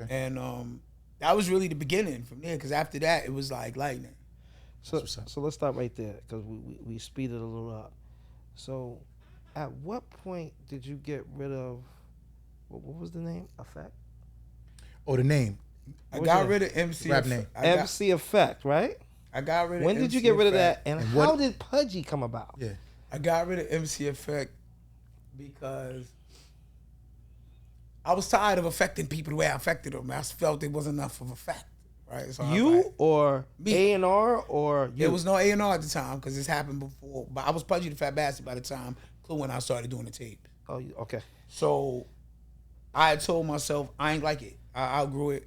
Okay. And that was really the beginning from there, because after that it was like lightning. So what's up. let's stop right there because we speeded a little up. So, at what point did you get rid of what was the name? Effect. Oh, the name. I What's got your rid of MC. Rap name. MC Effect, right? I got rid of When did MC you get rid of Effect. that? And And how what- did Pudgee come about? Yeah. I got rid of MC Effect because I was tired of affecting people the way I affected them. I felt there wasn't enough of effect, right? So I was You like, or Me. A&R or you? there was no A&R at the time because this happened before. But I was Pudgee the Fat Bastard by the time Clue and I started doing the tape. Oh, okay. So I had told myself I ain't like it. I outgrew it.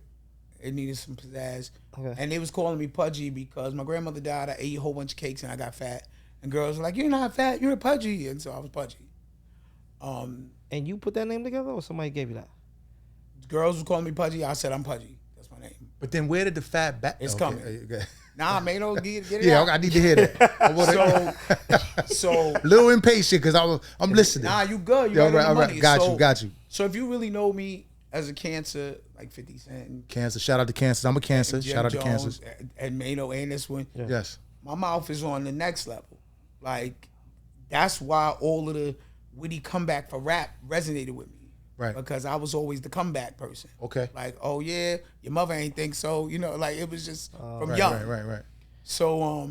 It needed some pizzazz. Okay. And they was calling me Pudgee because my grandmother died. I ate a whole bunch of cakes and I got fat. And girls were like, "You're not fat. You're a Pudgee." And so I was Pudgee. And you put that name together, or somebody gave you that? Girls was calling me Pudgee. I said I'm Pudgee. That's my name. But then where did the fat back? It's okay. coming. Okay. Nah, man, don't get it Yeah, out. I need to hear that. I wanna- So a little impatient because I'm listening. nah, you good. You Yeah, right on the all right. money. Got you. So if you really know me as a Cancer, like 50 Cent, Cancer. Shout out to Cancer. I'm a Cancer. Jim Shout out to Jones, Cancer. and Mano and this one, Yes. my mouth is on the next level. Like, that's why all of the witty comeback for rap resonated with me. Right. Because I was always the comeback person. Okay. Like, oh yeah, your mother ain't think so. You know, like it was just from Right, young. Right. So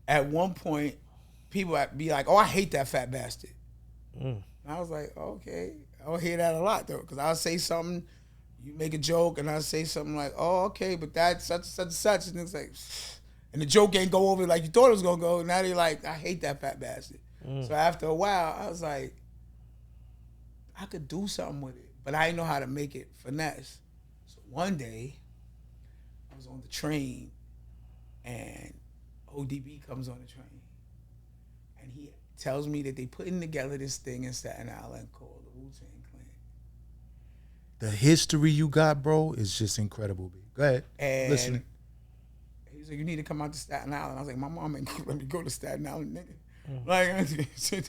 at one point, people would be like, "Oh, I hate that fat bastard." And I was like, okay, I'll hear that a lot though, because I'll say something, you make a joke, and I'll say something like, "Oh, okay, but that's such and such and such," and it's like, and the joke ain't go over like you thought it was gonna go. Now they're like, "I hate that fat bastard." So after a while, I was like, I could do something with it, but I didn't know how to make it finesse. So one day, I was on the train, and ODB comes on the train, and he tells me that they putting together this thing in Staten Island called the Wu-Tang Clan. The history you got, bro, is just incredible, B. Go ahead. And Listening. he was like, "You need to come out to Staten Island." I was like, "My mom ain't gonna let me go to Staten Island, nigga." Like, she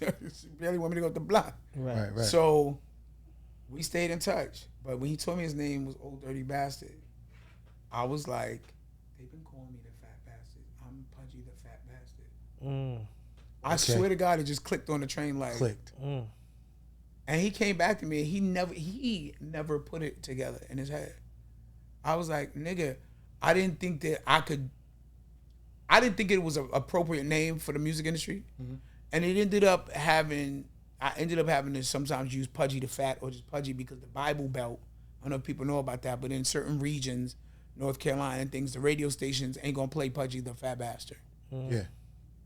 barely want me to go to the block. Right. So we stayed in touch. But when he told me his name was Old Dirty Bastard, I was like, they've been calling me the Fat Bastard. I'm Pudgee the Fat Bastard. I swear to God, it just clicked on the train like. Clicked. And he came back to me, and he never put it together in his head. I was like, nigga, I didn't think it was an appropriate name for the music industry. And I ended up having to sometimes use Pudgee the Fat or just Pudgee because the Bible Belt, I don't know if people know about that, but in certain regions, North Carolina and things, the radio stations ain't gonna play Pudgee the Fat Bastard. Yeah.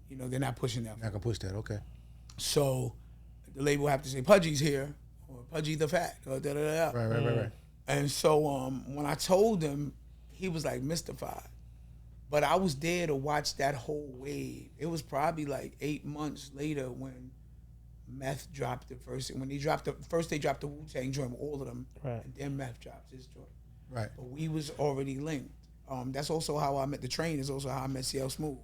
You know, they're not pushing that. I can push that. Okay. So the label have to say Pudgee's here or Pudgee the Fat or da-da-da-da. Right. And so when I told him, he was like mystified. But I was there to watch that whole wave. It was probably like 8 months later when Meth dropped the first. When they dropped they dropped the Wu-Tang joint with all of them. Right. And then Meth dropped his joint. Right. But we was already linked. That's also how I met the Train. Is also how I met CL Smooth.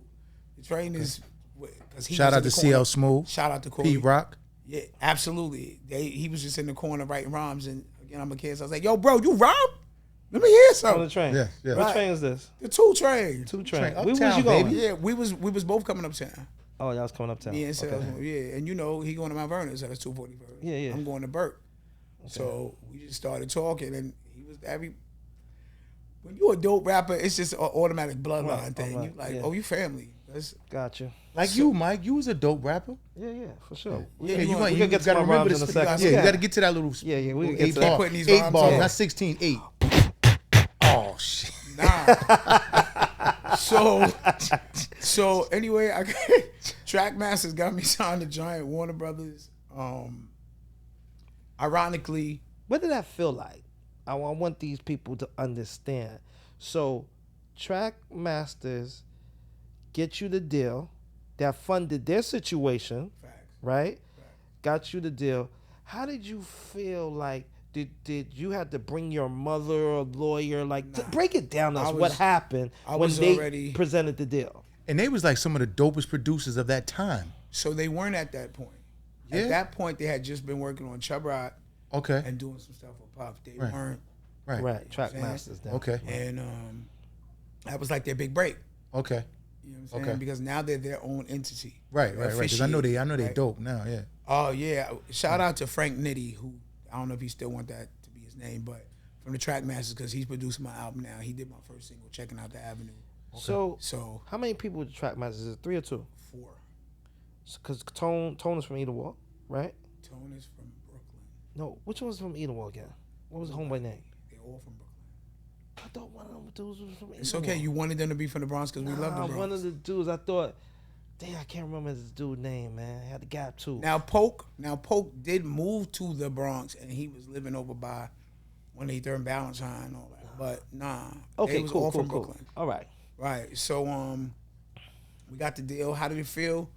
The Train is because he Shout was out in to the corner. CL Smooth. Shout out to Corey. P Rock. Yeah, absolutely. He was just in the corner writing rhymes, and again, I'm a kid, so I was like, "Yo, bro, you rhyme? Let me hear On something." the train. Yeah. What Right. train is this? The 2 Train. 2 train. Train Where was uptown, you going? baby. Yeah, we was both coming uptown. Oh, y'all was coming uptown. Me and Sales, Okay. yeah, and you know he going to Mount Vernon, so that's 241. Yeah. I'm going to Burke. So we just started talking, and he was when you a dope rapper, it's just an automatic bloodline Right, thing. right, You like, yeah. oh, you family. That's Gotcha. Like you, Mike. You was a dope rapper. Yeah, for sure. Yeah, you we can get to gotta my remember rhymes in a this. second. Yeah, you got to get to that little. Yeah, we little can get eight to that. ball. Putting these 8 rhymes balls, on. not 16. 8. Oh shit. nah. So anyway, Trackmasters got me signed to Giant Warner Brothers. Ironically, What did that feel like? I want these people to understand. So, Track Masters get you the deal that funded their situation, facts. right? Got you the deal. How did you feel like? Did you have to bring your mother or lawyer? Like, to break it down to us. What happened when they presented the deal? And they was like some of the dopest producers of that time. So they weren't at that point. Yeah. At that point, they had just been working on Chubb Rock Okay. and doing some stuff with Puff. They Right. weren't. Right. Track saying? Masters. Then. Okay. And that was like their big break. Okay. You know what I'm saying? Okay. Because now they're their own entity. Right. Because I know they Right. dope now. Yeah. Oh yeah! Shout out to Frank Nitty, who I don't know if he still want that to be his name, but from the Trackmasters, because he's producing my album now. He did my first single, "Checking Out the Avenue." So, how many people with the Track Masters? Is it 3 or 2? 4. Because Tone is from Edenwald, right? Tone is from Brooklyn. No, which one was from Edenwald again? What was the homeboy name? They're all from Brooklyn. I thought one of them dudes was from Edenwald. It's okay. You wanted them to be from the Bronx because we love the Bronx. One of the dudes, I thought, dang, I can't remember his dude's name, man. He had the Gap too. Now Polk did move to the Bronx, and he was living over by 183rd Valentine and all that. But nah, Okay, they was cool, all cool, from cool. Brooklyn. All right. Right. So we got the deal. How did it feel?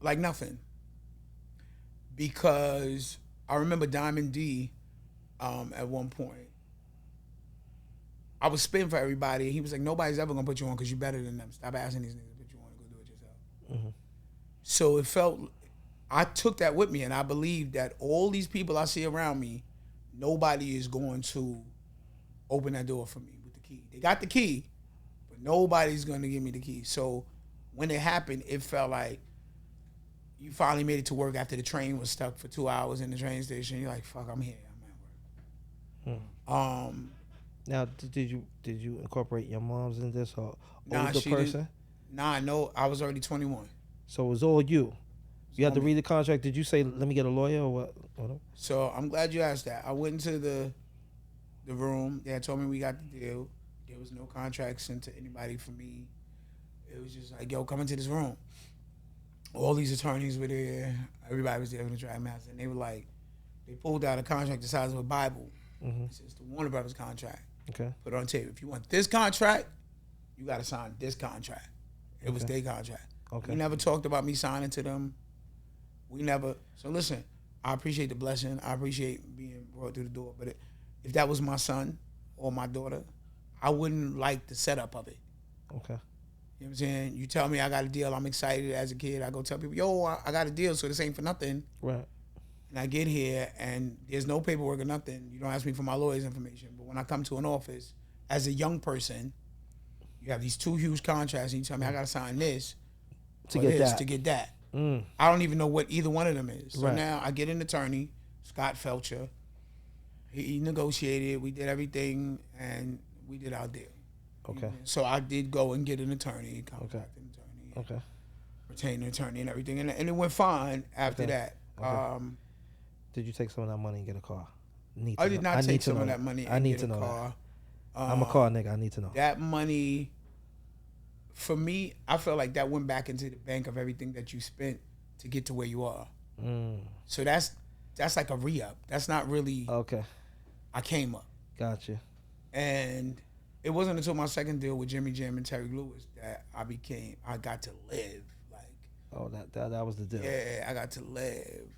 Like nothing. Because I remember Diamond D at one point. I was spitting for everybody, and he was like, "Nobody's ever gonna put you on because you're better than them. Stop asking these niggas to put you on and go do it yourself." So it felt, I took that with me, and I believe that all these people I see around me, nobody is going to open that door for me with the key. They got the key, but nobody's going to give me the key. So when it happened, it felt like you finally made it to work after the train was stuck for 2 hours in the train station. You're like, fuck, I'm here. I'm at work. Now, did you incorporate your moms in this or older she person? didn't. Nah, no, I was already 21. So it was all you. You had to read the contract. Did you say, let me get a lawyer or what? So I'm glad you asked that. I went into the room. They had told me we got the deal. There was no contract sent to anybody for me. It was just like, yo, come into this room. All these attorneys were there. Everybody was there from the Track Master. And they were like, they pulled out a contract the size of a Bible. It's the Warner Brothers contract. Okay. Put it on tape. If you want this contract, you got to sign this contract. It was their contract. Okay. We never talked about me signing to them. We never. So listen, I appreciate the blessing. I appreciate being brought through the door. But if that was my son or my daughter, I wouldn't like the setup of it. Okay. You know what I'm saying? You tell me I got a deal. I'm excited as a kid. I go tell people, yo, I got a deal, so this ain't for nothing. Right. And I get here, and there's no paperwork or nothing. You don't ask me for my lawyer's information. But when I come to an office, as a young person, you have these 2 huge contracts, and you tell me I got to sign this To get that. I don't even know what either one of them is. So Right. now I get an attorney, Scott Felcher. He negotiated. We did everything, and we did our deal. Okay. So I did go and get an attorney, contract an attorney, Okay. retain an attorney and everything. And it went fine after that. Okay. Did you take some of that money and get a car? I did not take some of that money and get a car. I'm a car nigga. I need to know. That money, for me, I felt like that went back into the bank of everything that you spent to get to where you are. So that's like a re-up. That's not really, Okay. I came up. Gotcha. And it wasn't until my second deal with Jimmy Jam and Terry Lewis that I got to live. Like, Oh, that was the deal. yeah, I got to live.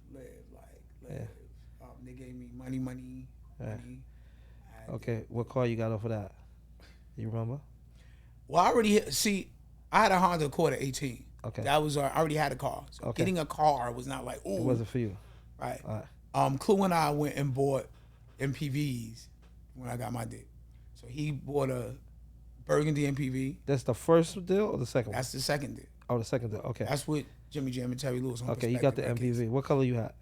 Yeah. They gave me money. Okay. What car you got off of that? You remember? Well, I had a Honda Accord at 18. Okay. That was I already had a car. So Okay. getting a car was not like, ooh. It wasn't for you. Right. All right. Clue and I went and bought MPVs when I got my deal. So he bought a Burgundy MPV. That's the first deal or the second one? That's the second deal. Oh, the second deal. Okay. That's with Jimmy Jam and Terry Lewis on Okay, you got the Perspective MPV. What color you had?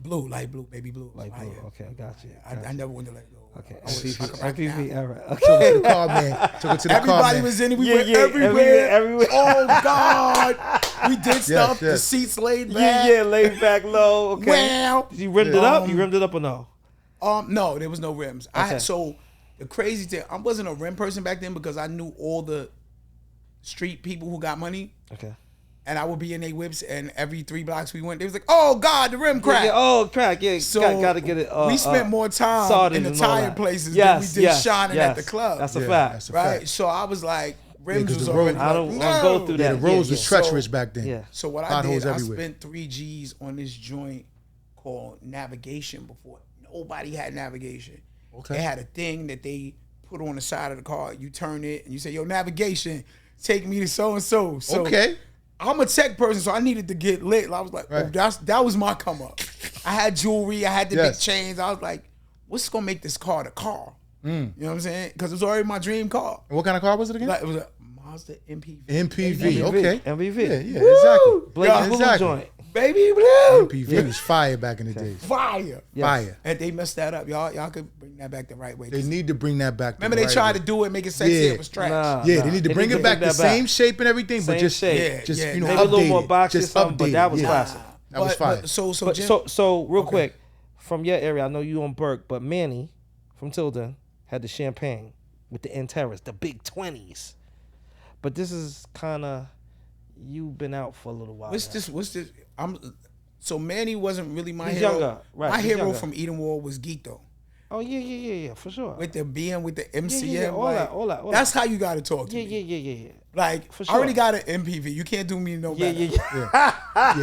Blue, light blue, baby blue. Light blue. Fire. Okay, I got you. I never wanted to let go. Okay, I was- I could rock MPV now. era. Took it to the car, man. Took it to the car, Everybody man. was in it. We Yeah, went yeah, everywhere. everywhere. Oh God, we did stuff. The yes. seats laid back. Yeah, laid back low. Okay. Well, you rimmed it up? You rimmed it up or no? No, there was no rims. Okay. So the crazy thing, I wasn't a rim person back then because I knew all the street people who got money, Okay. and I would be in their whips. And every 3 blocks we went, they was like, "Oh God, the rim crack." Yeah, oh, crack. Yeah, So got to get it. we spent more time soldering in the and all tire that. places Yes, than we did yes, shining yes. at the club. That's a Yeah, fact. that's a right. fact. So I was like, rims 'cause was the already. road- I don't like, want to go no. through Yeah, that. the roads was So- treacherous back then. Yeah. So what I Potholes did, everywhere. I spent 3 G's on this joint called Navigation before. Nobody had Navigation. Okay. They had a thing that they put on the side of the car. You turn it and you say, "Yo, Navigation, take me to so and so." So Okay. I'm a tech person, so I needed to get lit. I was like, Right. oh, that was my come up. I had jewelry, I had the Yes. big chains. I was like, what's gonna make this car the car? Mm. You know what I'm saying? Because it was already my dream car. And what kind of car was it again? Like, it was a Mazda MPV. MPV. Okay. MPV. Yeah, yeah, Woo! exactly. Blake Yeah, Blue exactly. joint. Baby blue, MPV was fire back in the days. fire. Yes. Fire. And they messed that up. Y'all could bring that back the right way. They need to bring that back. Remember they tried to do it, make it sexy. Yeah. It was trash. Nah. Yeah, they need to bring it back the same shape and everything, but Same just shape. just Yeah, you know, maybe a little more updated. boxy or Just something, but that updated, was yeah. classic. That was fire. So real quick, from your area, I know you on Burke, but Manny from Tilden had the Champagne with the N-Terrace, the big 20s. But this is kind of, you've been out for a little while. What's this? So Manny wasn't really my He's hero. younger, right, My he's hero younger. from Eden Wall was Gito. Oh, yeah, for sure. With the BM, with the MCM. yeah, all like, that. That's how you got to talk to me. Yeah. Like, For I already sure. got an MPV. You can't do me no better. Yeah,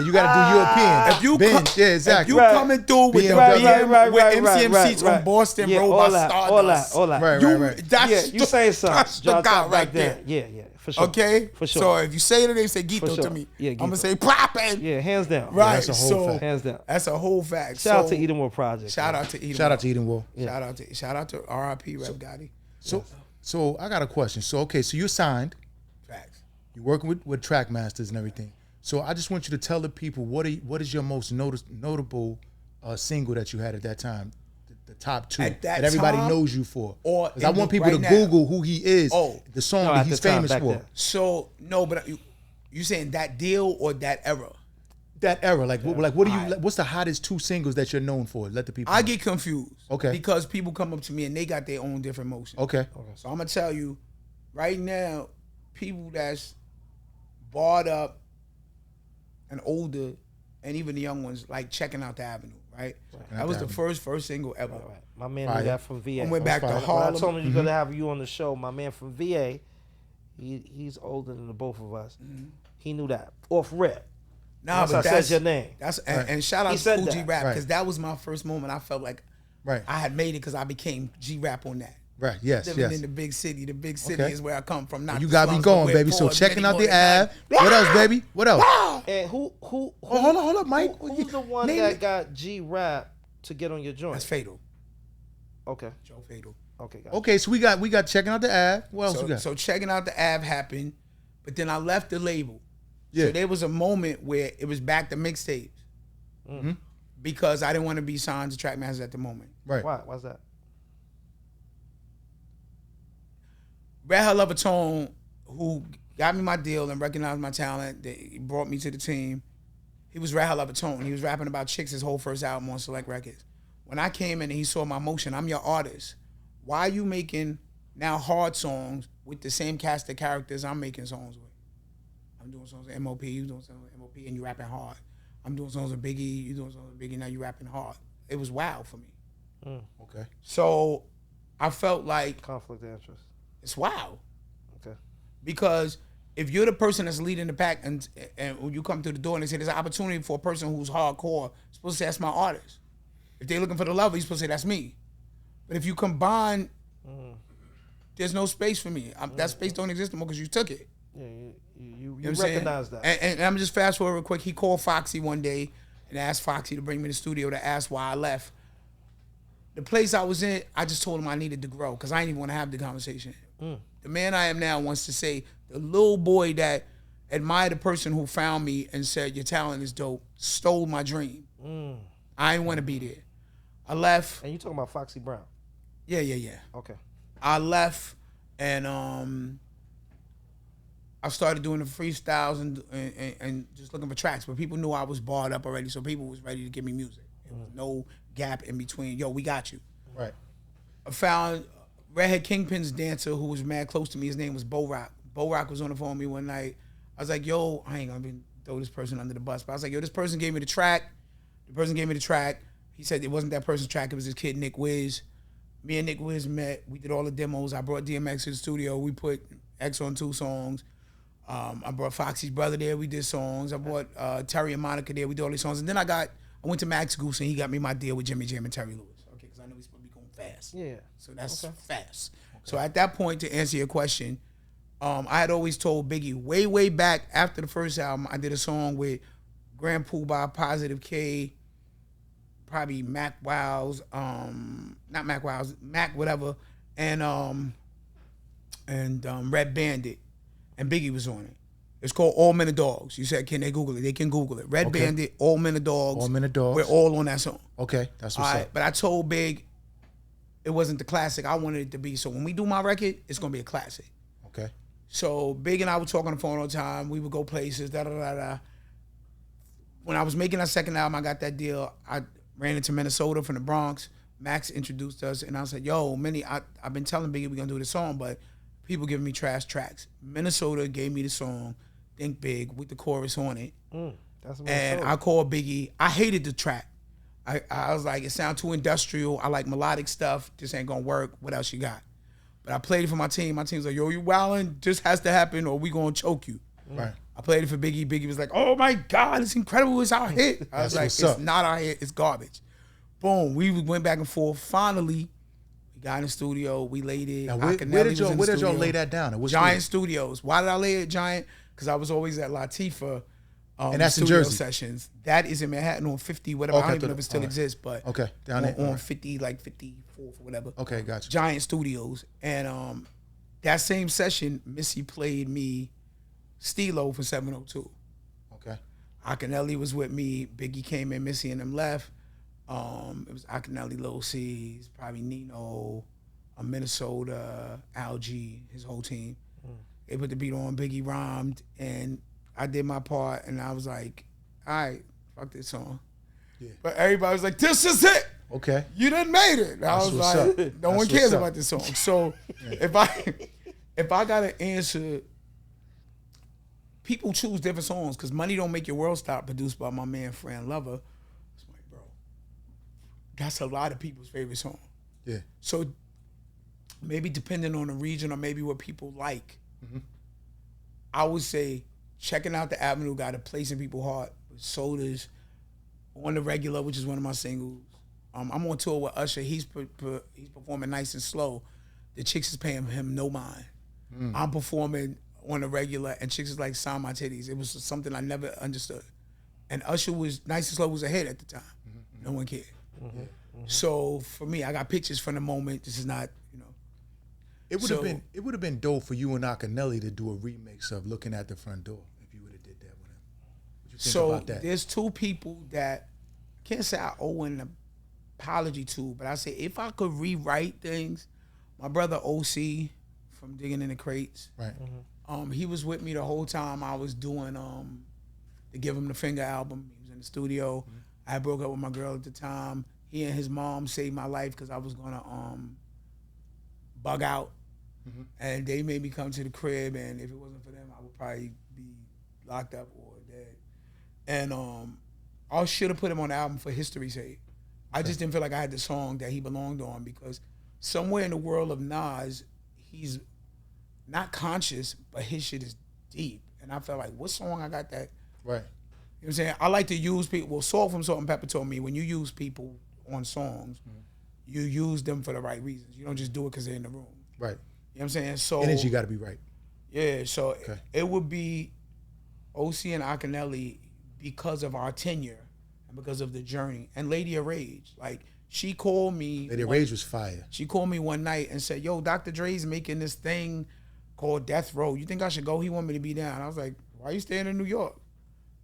you got to do European. If you Benz, yeah, exactly. If you coming through with the BMW. BM with MCM seats on Boston Road by Stardust. all that. Right. That's Yeah, you saying something. That's the John guy Top right back there. then. Yeah, for sure. Okay? For sure. So if you say the name, say Gito For sure. to me. Yeah, I'm going to Gito. say poppin'. Yeah, hands down. Right. that's a whole fact. Hands down. That's a whole fact. Shout out So, to Edenwood Project. Shout out to Eden. Shout out to Eden Wall. Shout out to RIP Rev Gotti. So I got a question. So you're signed. Facts. You're working with track masters and everything. So I just want you to tell the people what is your most notable single that you had at that time, the top two At that that everybody time, knows you for. or Because I in want the- people right to now? Google who he is, Oh. the song No, that at he's the time, famous back for. then. So no, but you saying that deal or that era? That era, like what do you? Alright. What's the hottest two singles that you're known for? Let the people. I know. get confused. Okay. Because people come up to me and they got their own different motions. Okay. So I'm gonna tell you, right now, people that's barred up and older, and even the young ones, like Checking Out the Avenue, right? That was the first single ever. Right. My man Fire. knew that from VA. I went back to When I Harlem. told him you're gonna have you on the show, my man from VA, he's older than the both of us. He knew that off rip. Nah, Once but I that's said your name. That's and shout out He to said Fuji that. Rap Right. because that was my first moment. I felt like Right. I had made it because I became G Rap on that. Right. Yes. Living Yes. in the big city. The big city Okay. is where I come from. Not You the got me slums, going, but baby. where So poor checking out many the more than Ave. What else, baby? What else? And who Hold up, Mike. who's the one Name that it. got G Rap to get on your joint? That's Fatal. Okay. Joe Fatal. Okay, got Okay, so we got checking out the Ave. What else we got? So Checking Out the Ave happened, but then I left the label. Yeah. So there was a moment where it was back to mixtapes because I didn't want to be signed to Trackmasters at the moment. Right. Why? Why's that? Red Hell of a Tone, who got me my deal and recognized my talent, he brought me to the team. He was Red Hell of a Tone. He was rapping about chicks his whole first album on Select Records. When I came in and he saw my motion, I'm your artist. Why are you making now hard songs with the same cast of characters I'm making songs with? I'm doing songs with MOP, you doing songs with MOP, and you rapping hard. I'm doing songs with Biggie, you doing songs with Biggie, now you rapping hard. It was wow for me. Okay. So I felt like Conflict of interest. it's wow. Okay. Because if you're the person that's leading the pack and when you come through the door and they say there's an opportunity for a person who's hardcore, you're supposed to say that's my artist. If they're looking for the lover, you're supposed to say that's me. But if you combine, there's no space for me. That space don't exist anymore because you took it. Yeah, you You know what I'm saying? recognize that. And I'm just fast forward real quick. He called Foxy one day and asked Foxy to bring me to the studio to ask why I left. The place I was in, I just told him I needed to grow because I didn't even want to have the conversation. The man I am now wants to say, the little boy that admired the person who found me and said, your talent is dope, stole my dream. I didn't want to be there. I left. And you talking about Foxy Brown? Yeah. Okay. I left and I started doing the freestyles and just looking for tracks. But people knew I was barred up already, so people was ready to give me music. There was no gap in between. Yo, we got you. Right. I found Redhead Kingpin's dancer who was mad close to me. His name was Bo Rock. Bo Rock was on the phone with me one night. I was like, yo, I ain't gonna throw this person under the bus. But I was like, yo, this person gave me the track. The person gave me the track. He said it wasn't that person's track. It was this kid, Nick Wiz. Me and Nick Wiz met. We did all the demos. I brought DMX to the studio. We put X on 2 songs. I brought Foxy's brother there. We did songs. I brought Terry and Monica there. We did all these songs. And then I went to Max Goose and he got me my deal with Jimmy Jam and Terry Lewis. Okay, because I know he's supposed to be going fast. Yeah. So that's fast. Okay. So at that point, to answer your question, I had always told Biggie way back after the first album, I did a song with Grand Poobah, Positive K, probably Mac Wiles, not Mac Wiles, Mac whatever, and Red Bandit, and Biggie was on it. It's called All Men Are Dogs. You said, can they Google it? They can Google it. Red Bandit, All Men Are Dogs. All Men Are Dogs. We're all on that song. Okay, that's what's up. But I told Big it wasn't the classic I wanted it to be. So when we do my record, it's gonna be a classic. Okay. So Big and I would talk on the phone all the time. We would go places, When I was making that second album, I got that deal. I ran into Minnesota from the Bronx. Max introduced us, and I said, yo, I've been telling Biggie we're going to do this song, but people giving me trash tracks. Minnesota gave me the song, Think Big, with the chorus on it. That's And I called Biggie. I hated the track. I was like, it sounds too industrial. I like melodic stuff. This ain't going to work. What else you got? But I played it for my team. My team's like, yo, you wildin'? This has to happen or we gonna choke you. Right. I played it for Biggie. Biggie was like, oh my God, it's incredible. It's our hit. I was like, what's it's up. not our hit. It's garbage. Boom. We went back and forth. Finally, we got in the studio. We laid it. Now, where did y'all lay that down? At what Giant studio? Studios. Why did I lay it Giant? Because I was always at Latifah. And that's in studio Jersey? Sessions. That is in Manhattan on 50, whatever. Okay, I don't even know if it still all right. exists, but Okay, down there. on All right. 50, like 54th or whatever. Okay, gotcha. Giant Studios. And that same session, Missy played me Stilo for 702. Okay. Akinelli was with me. Biggie came in, Missy and them left. It was Akinelli, Lil C's, probably Nino, Minnesota, Algie, his whole team. They put the beat on, Biggie rhymed, and I did my part, and I was like, all right, fuck this song. Yeah. But everybody was like, this is it. Okay. You done made it. And I was like, no one cares about this song. So if I got to answer, people choose different songs because Money Don't Make Your World Stop, produced by my man Fran Lover. It's like, bro, that's a lot of people's favorite song. Yeah. So maybe depending on the region or maybe what people like, I would say Checking Out the Avenue got a place in people's heart. Soda's On the Regular, which is one of my singles. I'm on tour with Usher. He's performing Nice and Slow. The chicks is paying him no mind. I'm performing On the Regular, and chicks is like, sign my titties. It was something I never understood. And Usher was, Nice and Slow was a hit at the time. No one cared. So for me, I got pictures from the moment. This is not, you know. It would have been dope for you and Akinelli to do a remix of Looking at the Front Door if you would have did that with him. What you think about that? There's two people that I can't say I owe an apology to, but I say if I could rewrite things, my brother OC from Digging in the Crates, right? He was with me the whole time I was doing the Give Him the Finger album. He was in the studio. I broke up with my girl at the time. He and his mom saved my life because I was gonna bug out. And they made me come to the crib, and if it wasn't for them, I would probably be locked up or dead. And I should have put him on the album for history's sake. I just didn't feel like I had the song that he belonged on, because somewhere in the world of Nas, he's not conscious, but his shit is deep. And I felt like, what song I got that? Right. You know what I'm saying? I like to use people. Well, Salt from Salt and Pepper told me, when you use people on songs, you use them for the right reasons. You don't just do it because they're in the room. Right. You know what I'm saying? So energy got to be right. Yeah, so it would be OC and Akinelli because of our tenure and because of the journey. And Lady of Rage, like, she called me. Lady of Rage was fire. She called me one night and said, yo, Dr. Dre's making this thing called Death Row. You think I should go? He want me to be down. I was like, why are you staying in New York?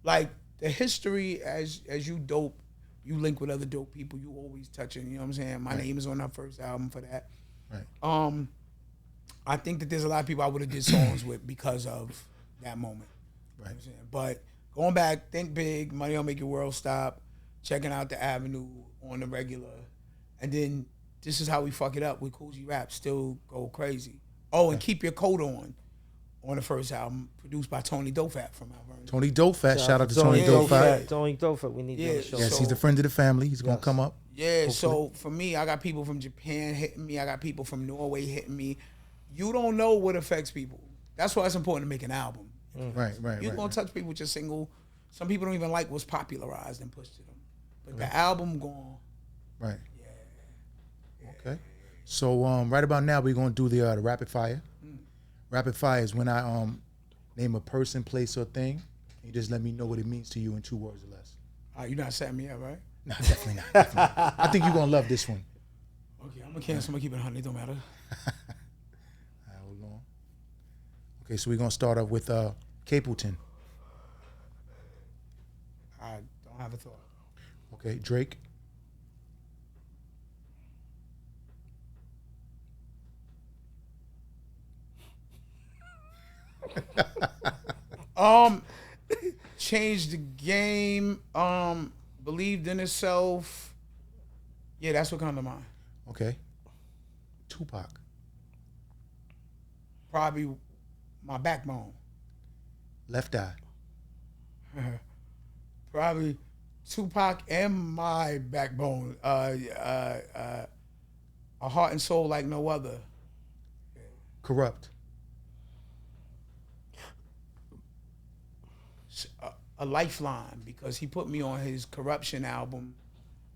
Like, the history, as you dope, you link with other dope people, you always touching, you know what I'm saying? My name is on our first album for that. Right. I think that there's a lot of people I would have did songs with because of that moment. Right. You know what I'm saying? But going back, Think Big, Money Don't Make Your World Stop, Checking Out the Avenue, On the Regular, and then This Is How We Fuck It Up with Cool G Rap, Still Go Crazy. Oh, and Keep Your Coat on the first album, produced by Tony Dofat from Mount Vernon. Tony Dofat, shout out to Tony Dofat. Tony Dofat, we need you on the show. Yes, he's a friend of the family. He's gonna come up. Yeah, hopefully. So for me, I got people from Japan hitting me. I got people from Norway hitting me. You don't know what affects people. That's why it's important to make an album. Right. You're gonna touch people with your single. Some people don't even like what's popularized and pushed to them. But the album gone. Right. Yeah. Okay. So right about now we're gonna do the rapid fire. Rapid fire is when I name a person, place, or thing. You just let me know what it means to you in 2 words or less. You're not setting me up, right? No, definitely not. Definitely not. I think you're gonna love this one. Okay, I'm gonna cancel. I'm gonna keep it 100. It don't matter. Hold on. Okay, so we're gonna start off with Capleton. I don't have a thought. Okay, Drake. Changed the game. Believed in itself. Yeah, that's what comes to mind. Okay. Tupac. Probably my backbone. Left Eye. Probably Tupac and my backbone. A heart and soul like no other. Corrupt. A lifeline, because he put me on his Corruption album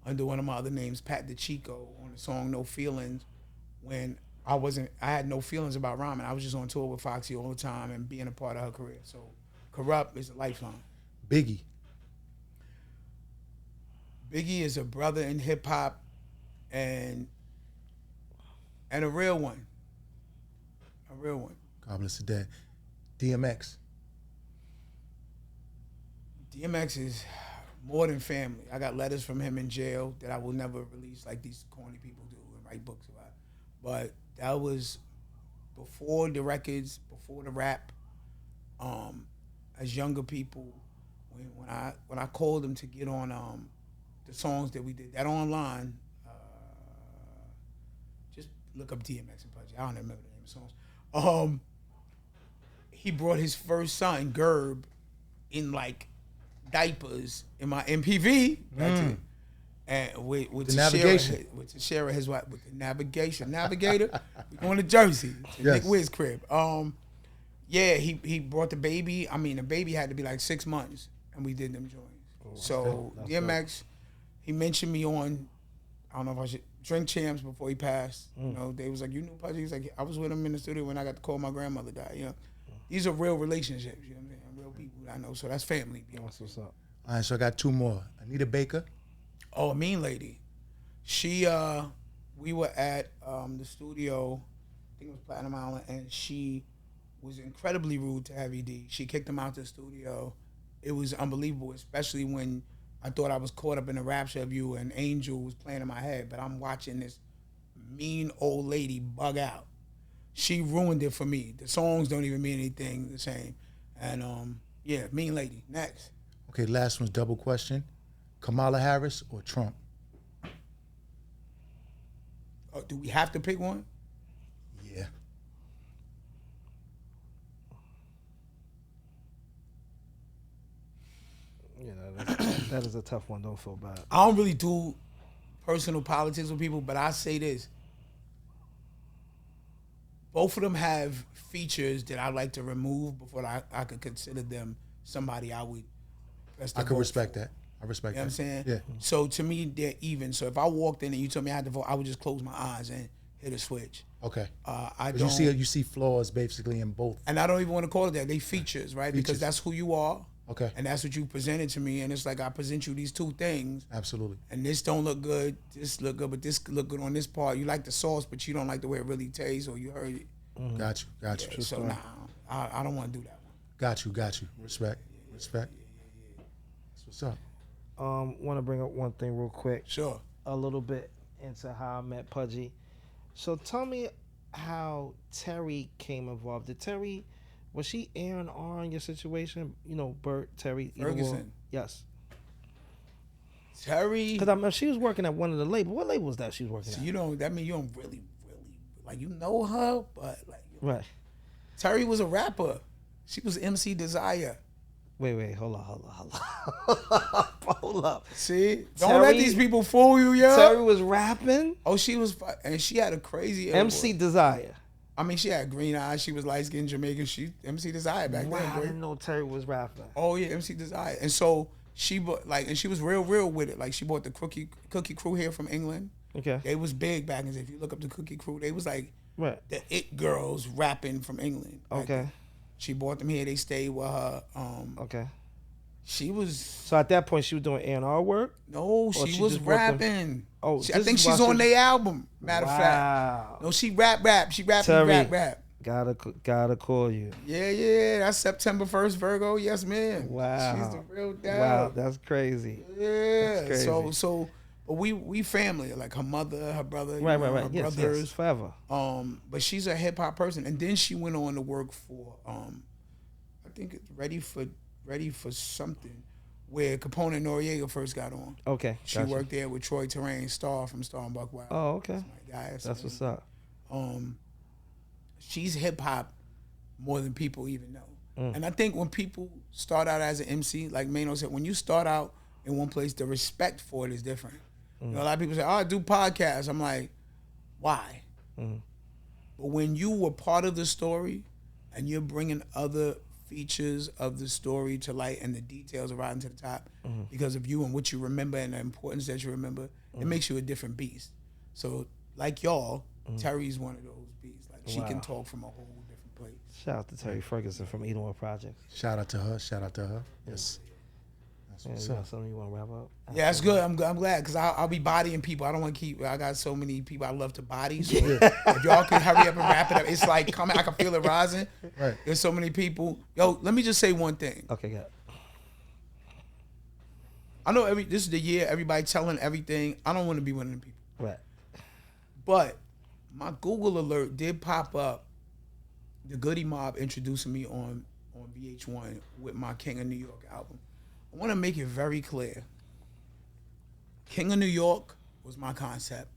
under one of my other names, Pat DeChico, on the song No Feelings, when I had no feelings about rhyming. I was just on tour with Foxy all the time and being a part of her career. So Corrupt is a lifeline. Biggie. Biggie is a brother in hip hop and a real one. A real one. God bless the dead. DMX. DMX is more than family. I got letters from him in jail that I will never release, like these corny people do and write books about. But that was before the records, before the rap. As younger people, when I called them to get on the songs that we did, that online, just look up DMX and Pudge. I don't remember the name of the songs. He brought his first son, Gerb, in like diapers in my MPV. And with the navigation. With Tashera, his wife, with the navigator. We going to Jersey, to Nick Wiz's crib. Yeah, he brought the baby. I mean, the baby had to be like 6 months, and we did them joints. So DMX, he mentioned me on, I don't know if I should, Drink Champs before he passed. You know, they was like, you knew Pudge? He's like, I was with him in the studio when I got to call my grandmother died. You know, these are real relationships. You know what I'm saying? Real people that I know. So that's family. That's what's up. All right, so I got 2 more. Anita Baker. Oh, a mean lady. She, we were at the studio, I think it was Platinum Island, and she was incredibly rude to Heavy D. She kicked him out the studio. It was unbelievable, especially when I thought I was caught up in the rapture of you and Angel was playing in my head, but I'm watching this mean old lady bug out. She ruined it for me. The songs don't even mean anything the same. And yeah, mean lady. Next. Okay, last one's double question. Kamala Harris or Trump? Oh, do we have to pick one? Yeah. Yeah, that is a tough one. Don't feel bad. I don't really do personal politics with people, but I say this. Both of them have features that I like to remove before I could consider them somebody I would. I could respect that. I respect that. You know what I'm saying? Yeah. So to me, they're even. So if I walked in and you told me I had to vote, I would just close my eyes and hit a switch. Okay. I don't. You see flaws basically in both. And I don't even want to call it that. They features, right? Features. Because that's who you are. Okay. And that's what you presented to me. And it's like I present you these two things. Absolutely. And this don't look good. This look good, but this look good on this part. You like the sauce, but you don't like the way it really tastes, or you heard it. Mm-hmm. Got you. Yeah, so nah, I don't want to do that one. Got you. Respect. That's what's up. Want to bring up one thing real quick. Sure. A little bit into how I met Pudgy. So tell me how Terry came involved. Was she A&R in your situation? You know, Bert, Terry, Ferguson. Yes. Terry. Because I mean, she was working at one of the labels. What label was that she was working at? You don't. That means you don't really like you know her, but like right. Terry was a rapper. She was MC Desire. Wait, hold on. Hold up. See? Don't let these people fool you, yo. Terry was rapping? Oh, she was, and she had a crazy MC Desire. I mean, she had green eyes. She was light-skinned Jamaican. She MC Desire back then, I boy. didn't know Terry was rapping. Oh, yeah, MC Desire. And so she bought, like, and she was real with it. Like, she bought the Cookie Crew here from England. Okay. They was big back in the day. If you look up the Cookie Crew, they was like right. the it girls rapping from England. Okay. She bought them here. They stayed with her. Okay. She was. So at that point, she was doing A&R work? No, she was rapping. Oh, I think she's on their album. Matter of fact. No, she rap. She rapping rap. Gotta call you. Yeah. That's September 1st, Virgo. Yes, man. Wow. She's the real dad. Wow, that's crazy. Yeah. That's crazy. So but we family, like her mother, her brother, right. her Yes, brothers. Forever. But she's a hip hop person, and then she went on to work for I think it's Ready for something, where Capone and Noriega first got on. Okay. She worked there with Troy Terrain, Star from Star and Buck Wild. Oh, okay. That's my guy. That's what's up. She's hip hop more than people even know. Mm. And I think when people start out as an MC, like Maino said, when you start out in one place, the respect for it is different. You know, a lot of people say, "Oh, I do podcasts." I'm like, why? Mm. But when you were part of the story and you're bringing other features of the story to light and the details are rising to the top because of you and what you remember and the importance that you remember, it makes you a different beast. So like y'all, Terry's one of those beasts. Like she can talk from a whole different place. Shout out to Terry Ferguson from Edenwood Projects. Shout out to her. Yes. That's Yeah, what's you got up. something you want to wrap up? Yeah, that's good. I'm glad because I'll be bodying people. I don't want to keep. I got so many people I love to body. So if y'all can hurry up and wrap it up, it's like coming. I can feel it rising. Right. There's so many people. Yo, let me just say one thing. Okay, got I know this is the year everybody telling everything. I don't want to be one of them people. Right. But my Google alert did pop up. The Goody Mob introducing me on VH1 with my King of New York album. I want to make it very clear. King of New York was my concept.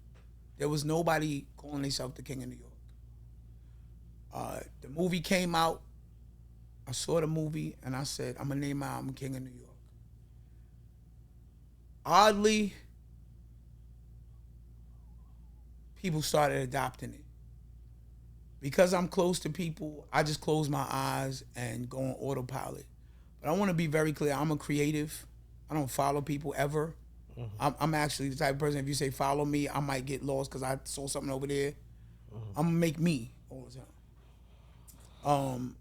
There was nobody calling themselves the King of New York. The movie came out. I saw the movie and I said, I'm going to name my album King of New York. Oddly, people started adopting it. Because I'm close to people, I just close my eyes and go on autopilot. But I want to be very clear. I'm a creative. I don't follow people ever. Mm-hmm. I'm actually the type of person, if you say follow me, I might get lost because I saw something over there. Mm-hmm. I'm going to make me all the time.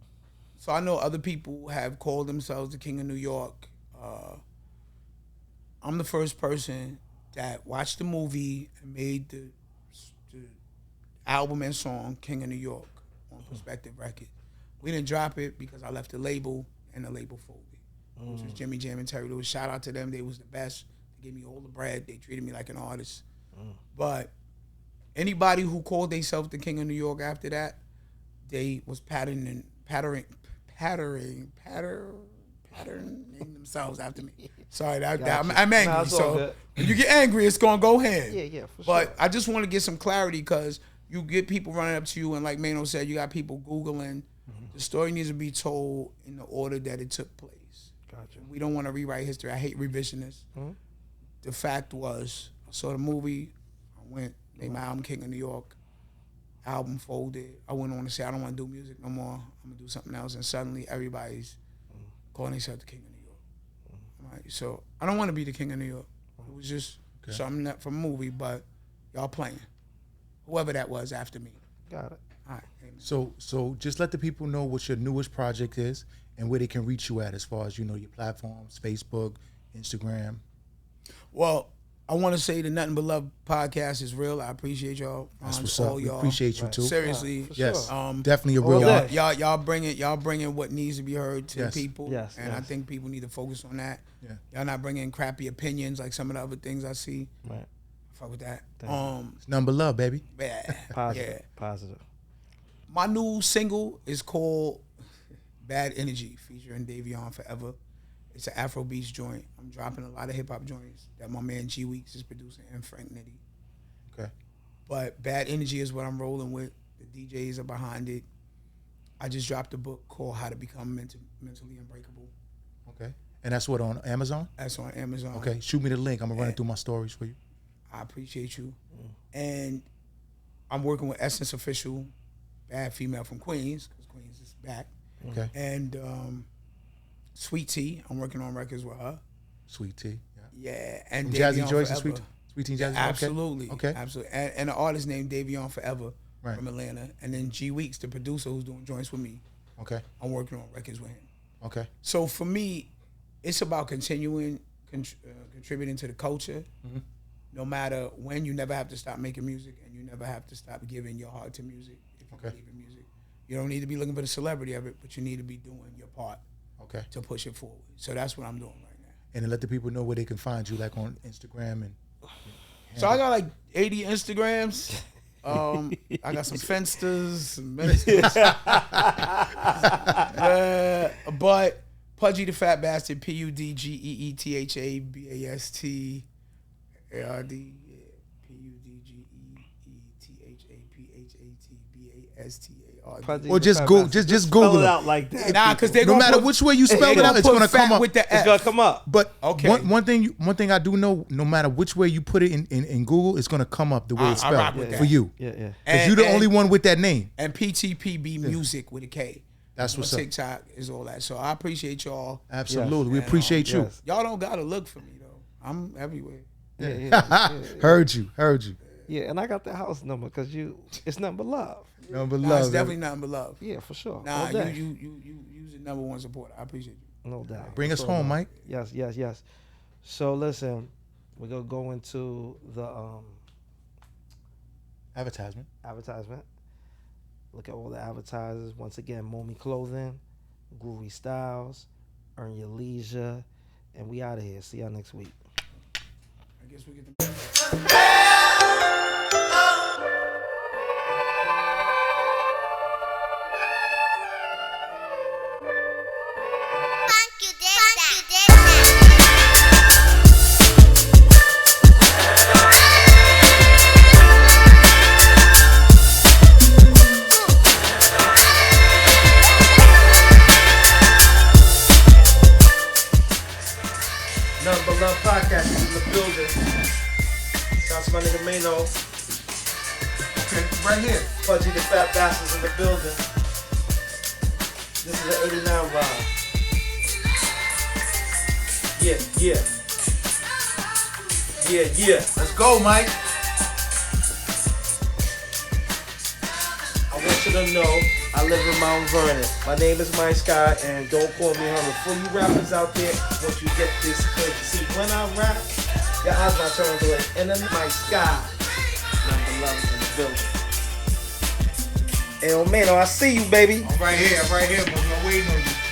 So I know other people have called themselves the King of New York. I'm the first person that watched the movie and made the album and song King of New York on Perspective Records. We didn't drop it because I left the label and the label folded. Which was Jimmy Jam and Terry Lewis. Shout out to them. They was the best. They gave me all the bread. They treated me like an artist. But anybody who called themselves the King of New York after that, they was patterning themselves after me. Sorry, I'm angry. Nah, so when you get angry, it's gonna go hand. Yeah, for sure. But I just want to get some clarity because you get people running up to you, and like Mano said, you got people Googling. The story needs to be told in the order that it took place. Gotcha. We don't want to rewrite history. I hate revisionists. The fact was, I saw the movie. I went, made my album King of New York. Album folded. I went on to say I don't want to do music no more. I'm gonna do something else, and suddenly everybody's calling themselves the King of New York. Right? So I don't want to be the King of New York. It was just something that from a movie, but y'all playing. Whoever that was after me. Got it. All right. Amen. So just let the people know what your newest project is and where they can reach you at as far as, your platforms, Facebook, Instagram. Well, I want to say the Nothing But Love podcast is real. I appreciate y'all. That's what's up. We appreciate you too. Seriously, yes, sure. Definitely a real one. Y'all bringing what needs to be heard to people. Yes, and I think people need to focus on that. Yeah. Y'all not bringing crappy opinions like some of the other things I see. Right. Fuck with that. It's Nothing But Love, baby. Yeah. Positive. Positive. My new single is called Bad Energy, featuring Davion Forever. It's an Afro Beats joint. I'm dropping a lot of hip hop joints that my man G Weeks is producing and Frank Nitty. Okay. But Bad Energy is what I'm rolling with. The DJs are behind it. I just dropped a book called How to Become Mentally Unbreakable. Okay. And that's what, on Amazon? That's on Amazon. Okay. Shoot me the link. I'm gonna run it through my stories for you. I appreciate you. And I'm working with Essence Official, Bad Female from Queens, because Queens is back. Okay. And Sweet Tea, I'm working on records with her. Sweet Tea. Yeah. And From Jazzy Davion Joyce and Forever. Sweet Tea Jazzy. Absolutely. Okay. Absolutely. And an artist named Davion Forever from Atlanta. And then G Weeks, the producer who's doing joints with me. Okay. I'm working on records with him. Okay. So for me, it's about continuing contributing to the culture. No matter when, you never have to stop making music, and you never have to stop giving your heart to music if you believe in music. You don't need to be looking for the celebrity of it, but you need to be doing your part to push it forward. So that's what I'm doing right now. And then let the people know where they can find you, like on Instagram and. So I got like 80 Instagrams. I got some Fensters, some Ministers. But PudgeeThaPhatBastard, PudgeeThaPhatBastard. Or just Google, just Google it out like that. Nah, because no matter which way you spell it out, it's gonna come up. With the F. It's gonna come up. But one thing I do know, no matter which way you put it in Google, it's gonna come up the way it's spelled for you. Yeah. Because you're the only one with that name. And PTPB Music with a K. That's what's up. TikTok is all that. So I appreciate y'all. Absolutely, we appreciate you. Y'all don't gotta look for me though. I'm everywhere. Heard you. Yeah, and I got the house number because it's Nothing But Love. Nothing But Nah, Love. it's definitely Nothing But Love. Yeah, for sure. Nah, No doubt. you the #1 supporter. I appreciate you. No doubt. Bring us home, Mike. Yes. So listen, we're gonna go into the Advertisement. Look at all the advertisers. Once again, Momi Clothing, Groovy Styles, Earn Your Leisure, And we out of here. See y'all next week. I guess we get the. Nothing But Love podcast is in the building. Shouts to my nigga Mainovent. Okay, right here. PudgeeThaPhatBastard in the building. This is an 89 ride. Yeah. Let's go, Mike. I want you to know I live in Mount Vernon. My name is Mike Sky, and don't call me Hunter. For you rappers out there, once you get this clip, see when I rap, your eyes might turn to it. And then Mike Sky, Nothing But Love is in the building. Hey, oh man, I see you, baby. I'm right here, but I'm waiting on you.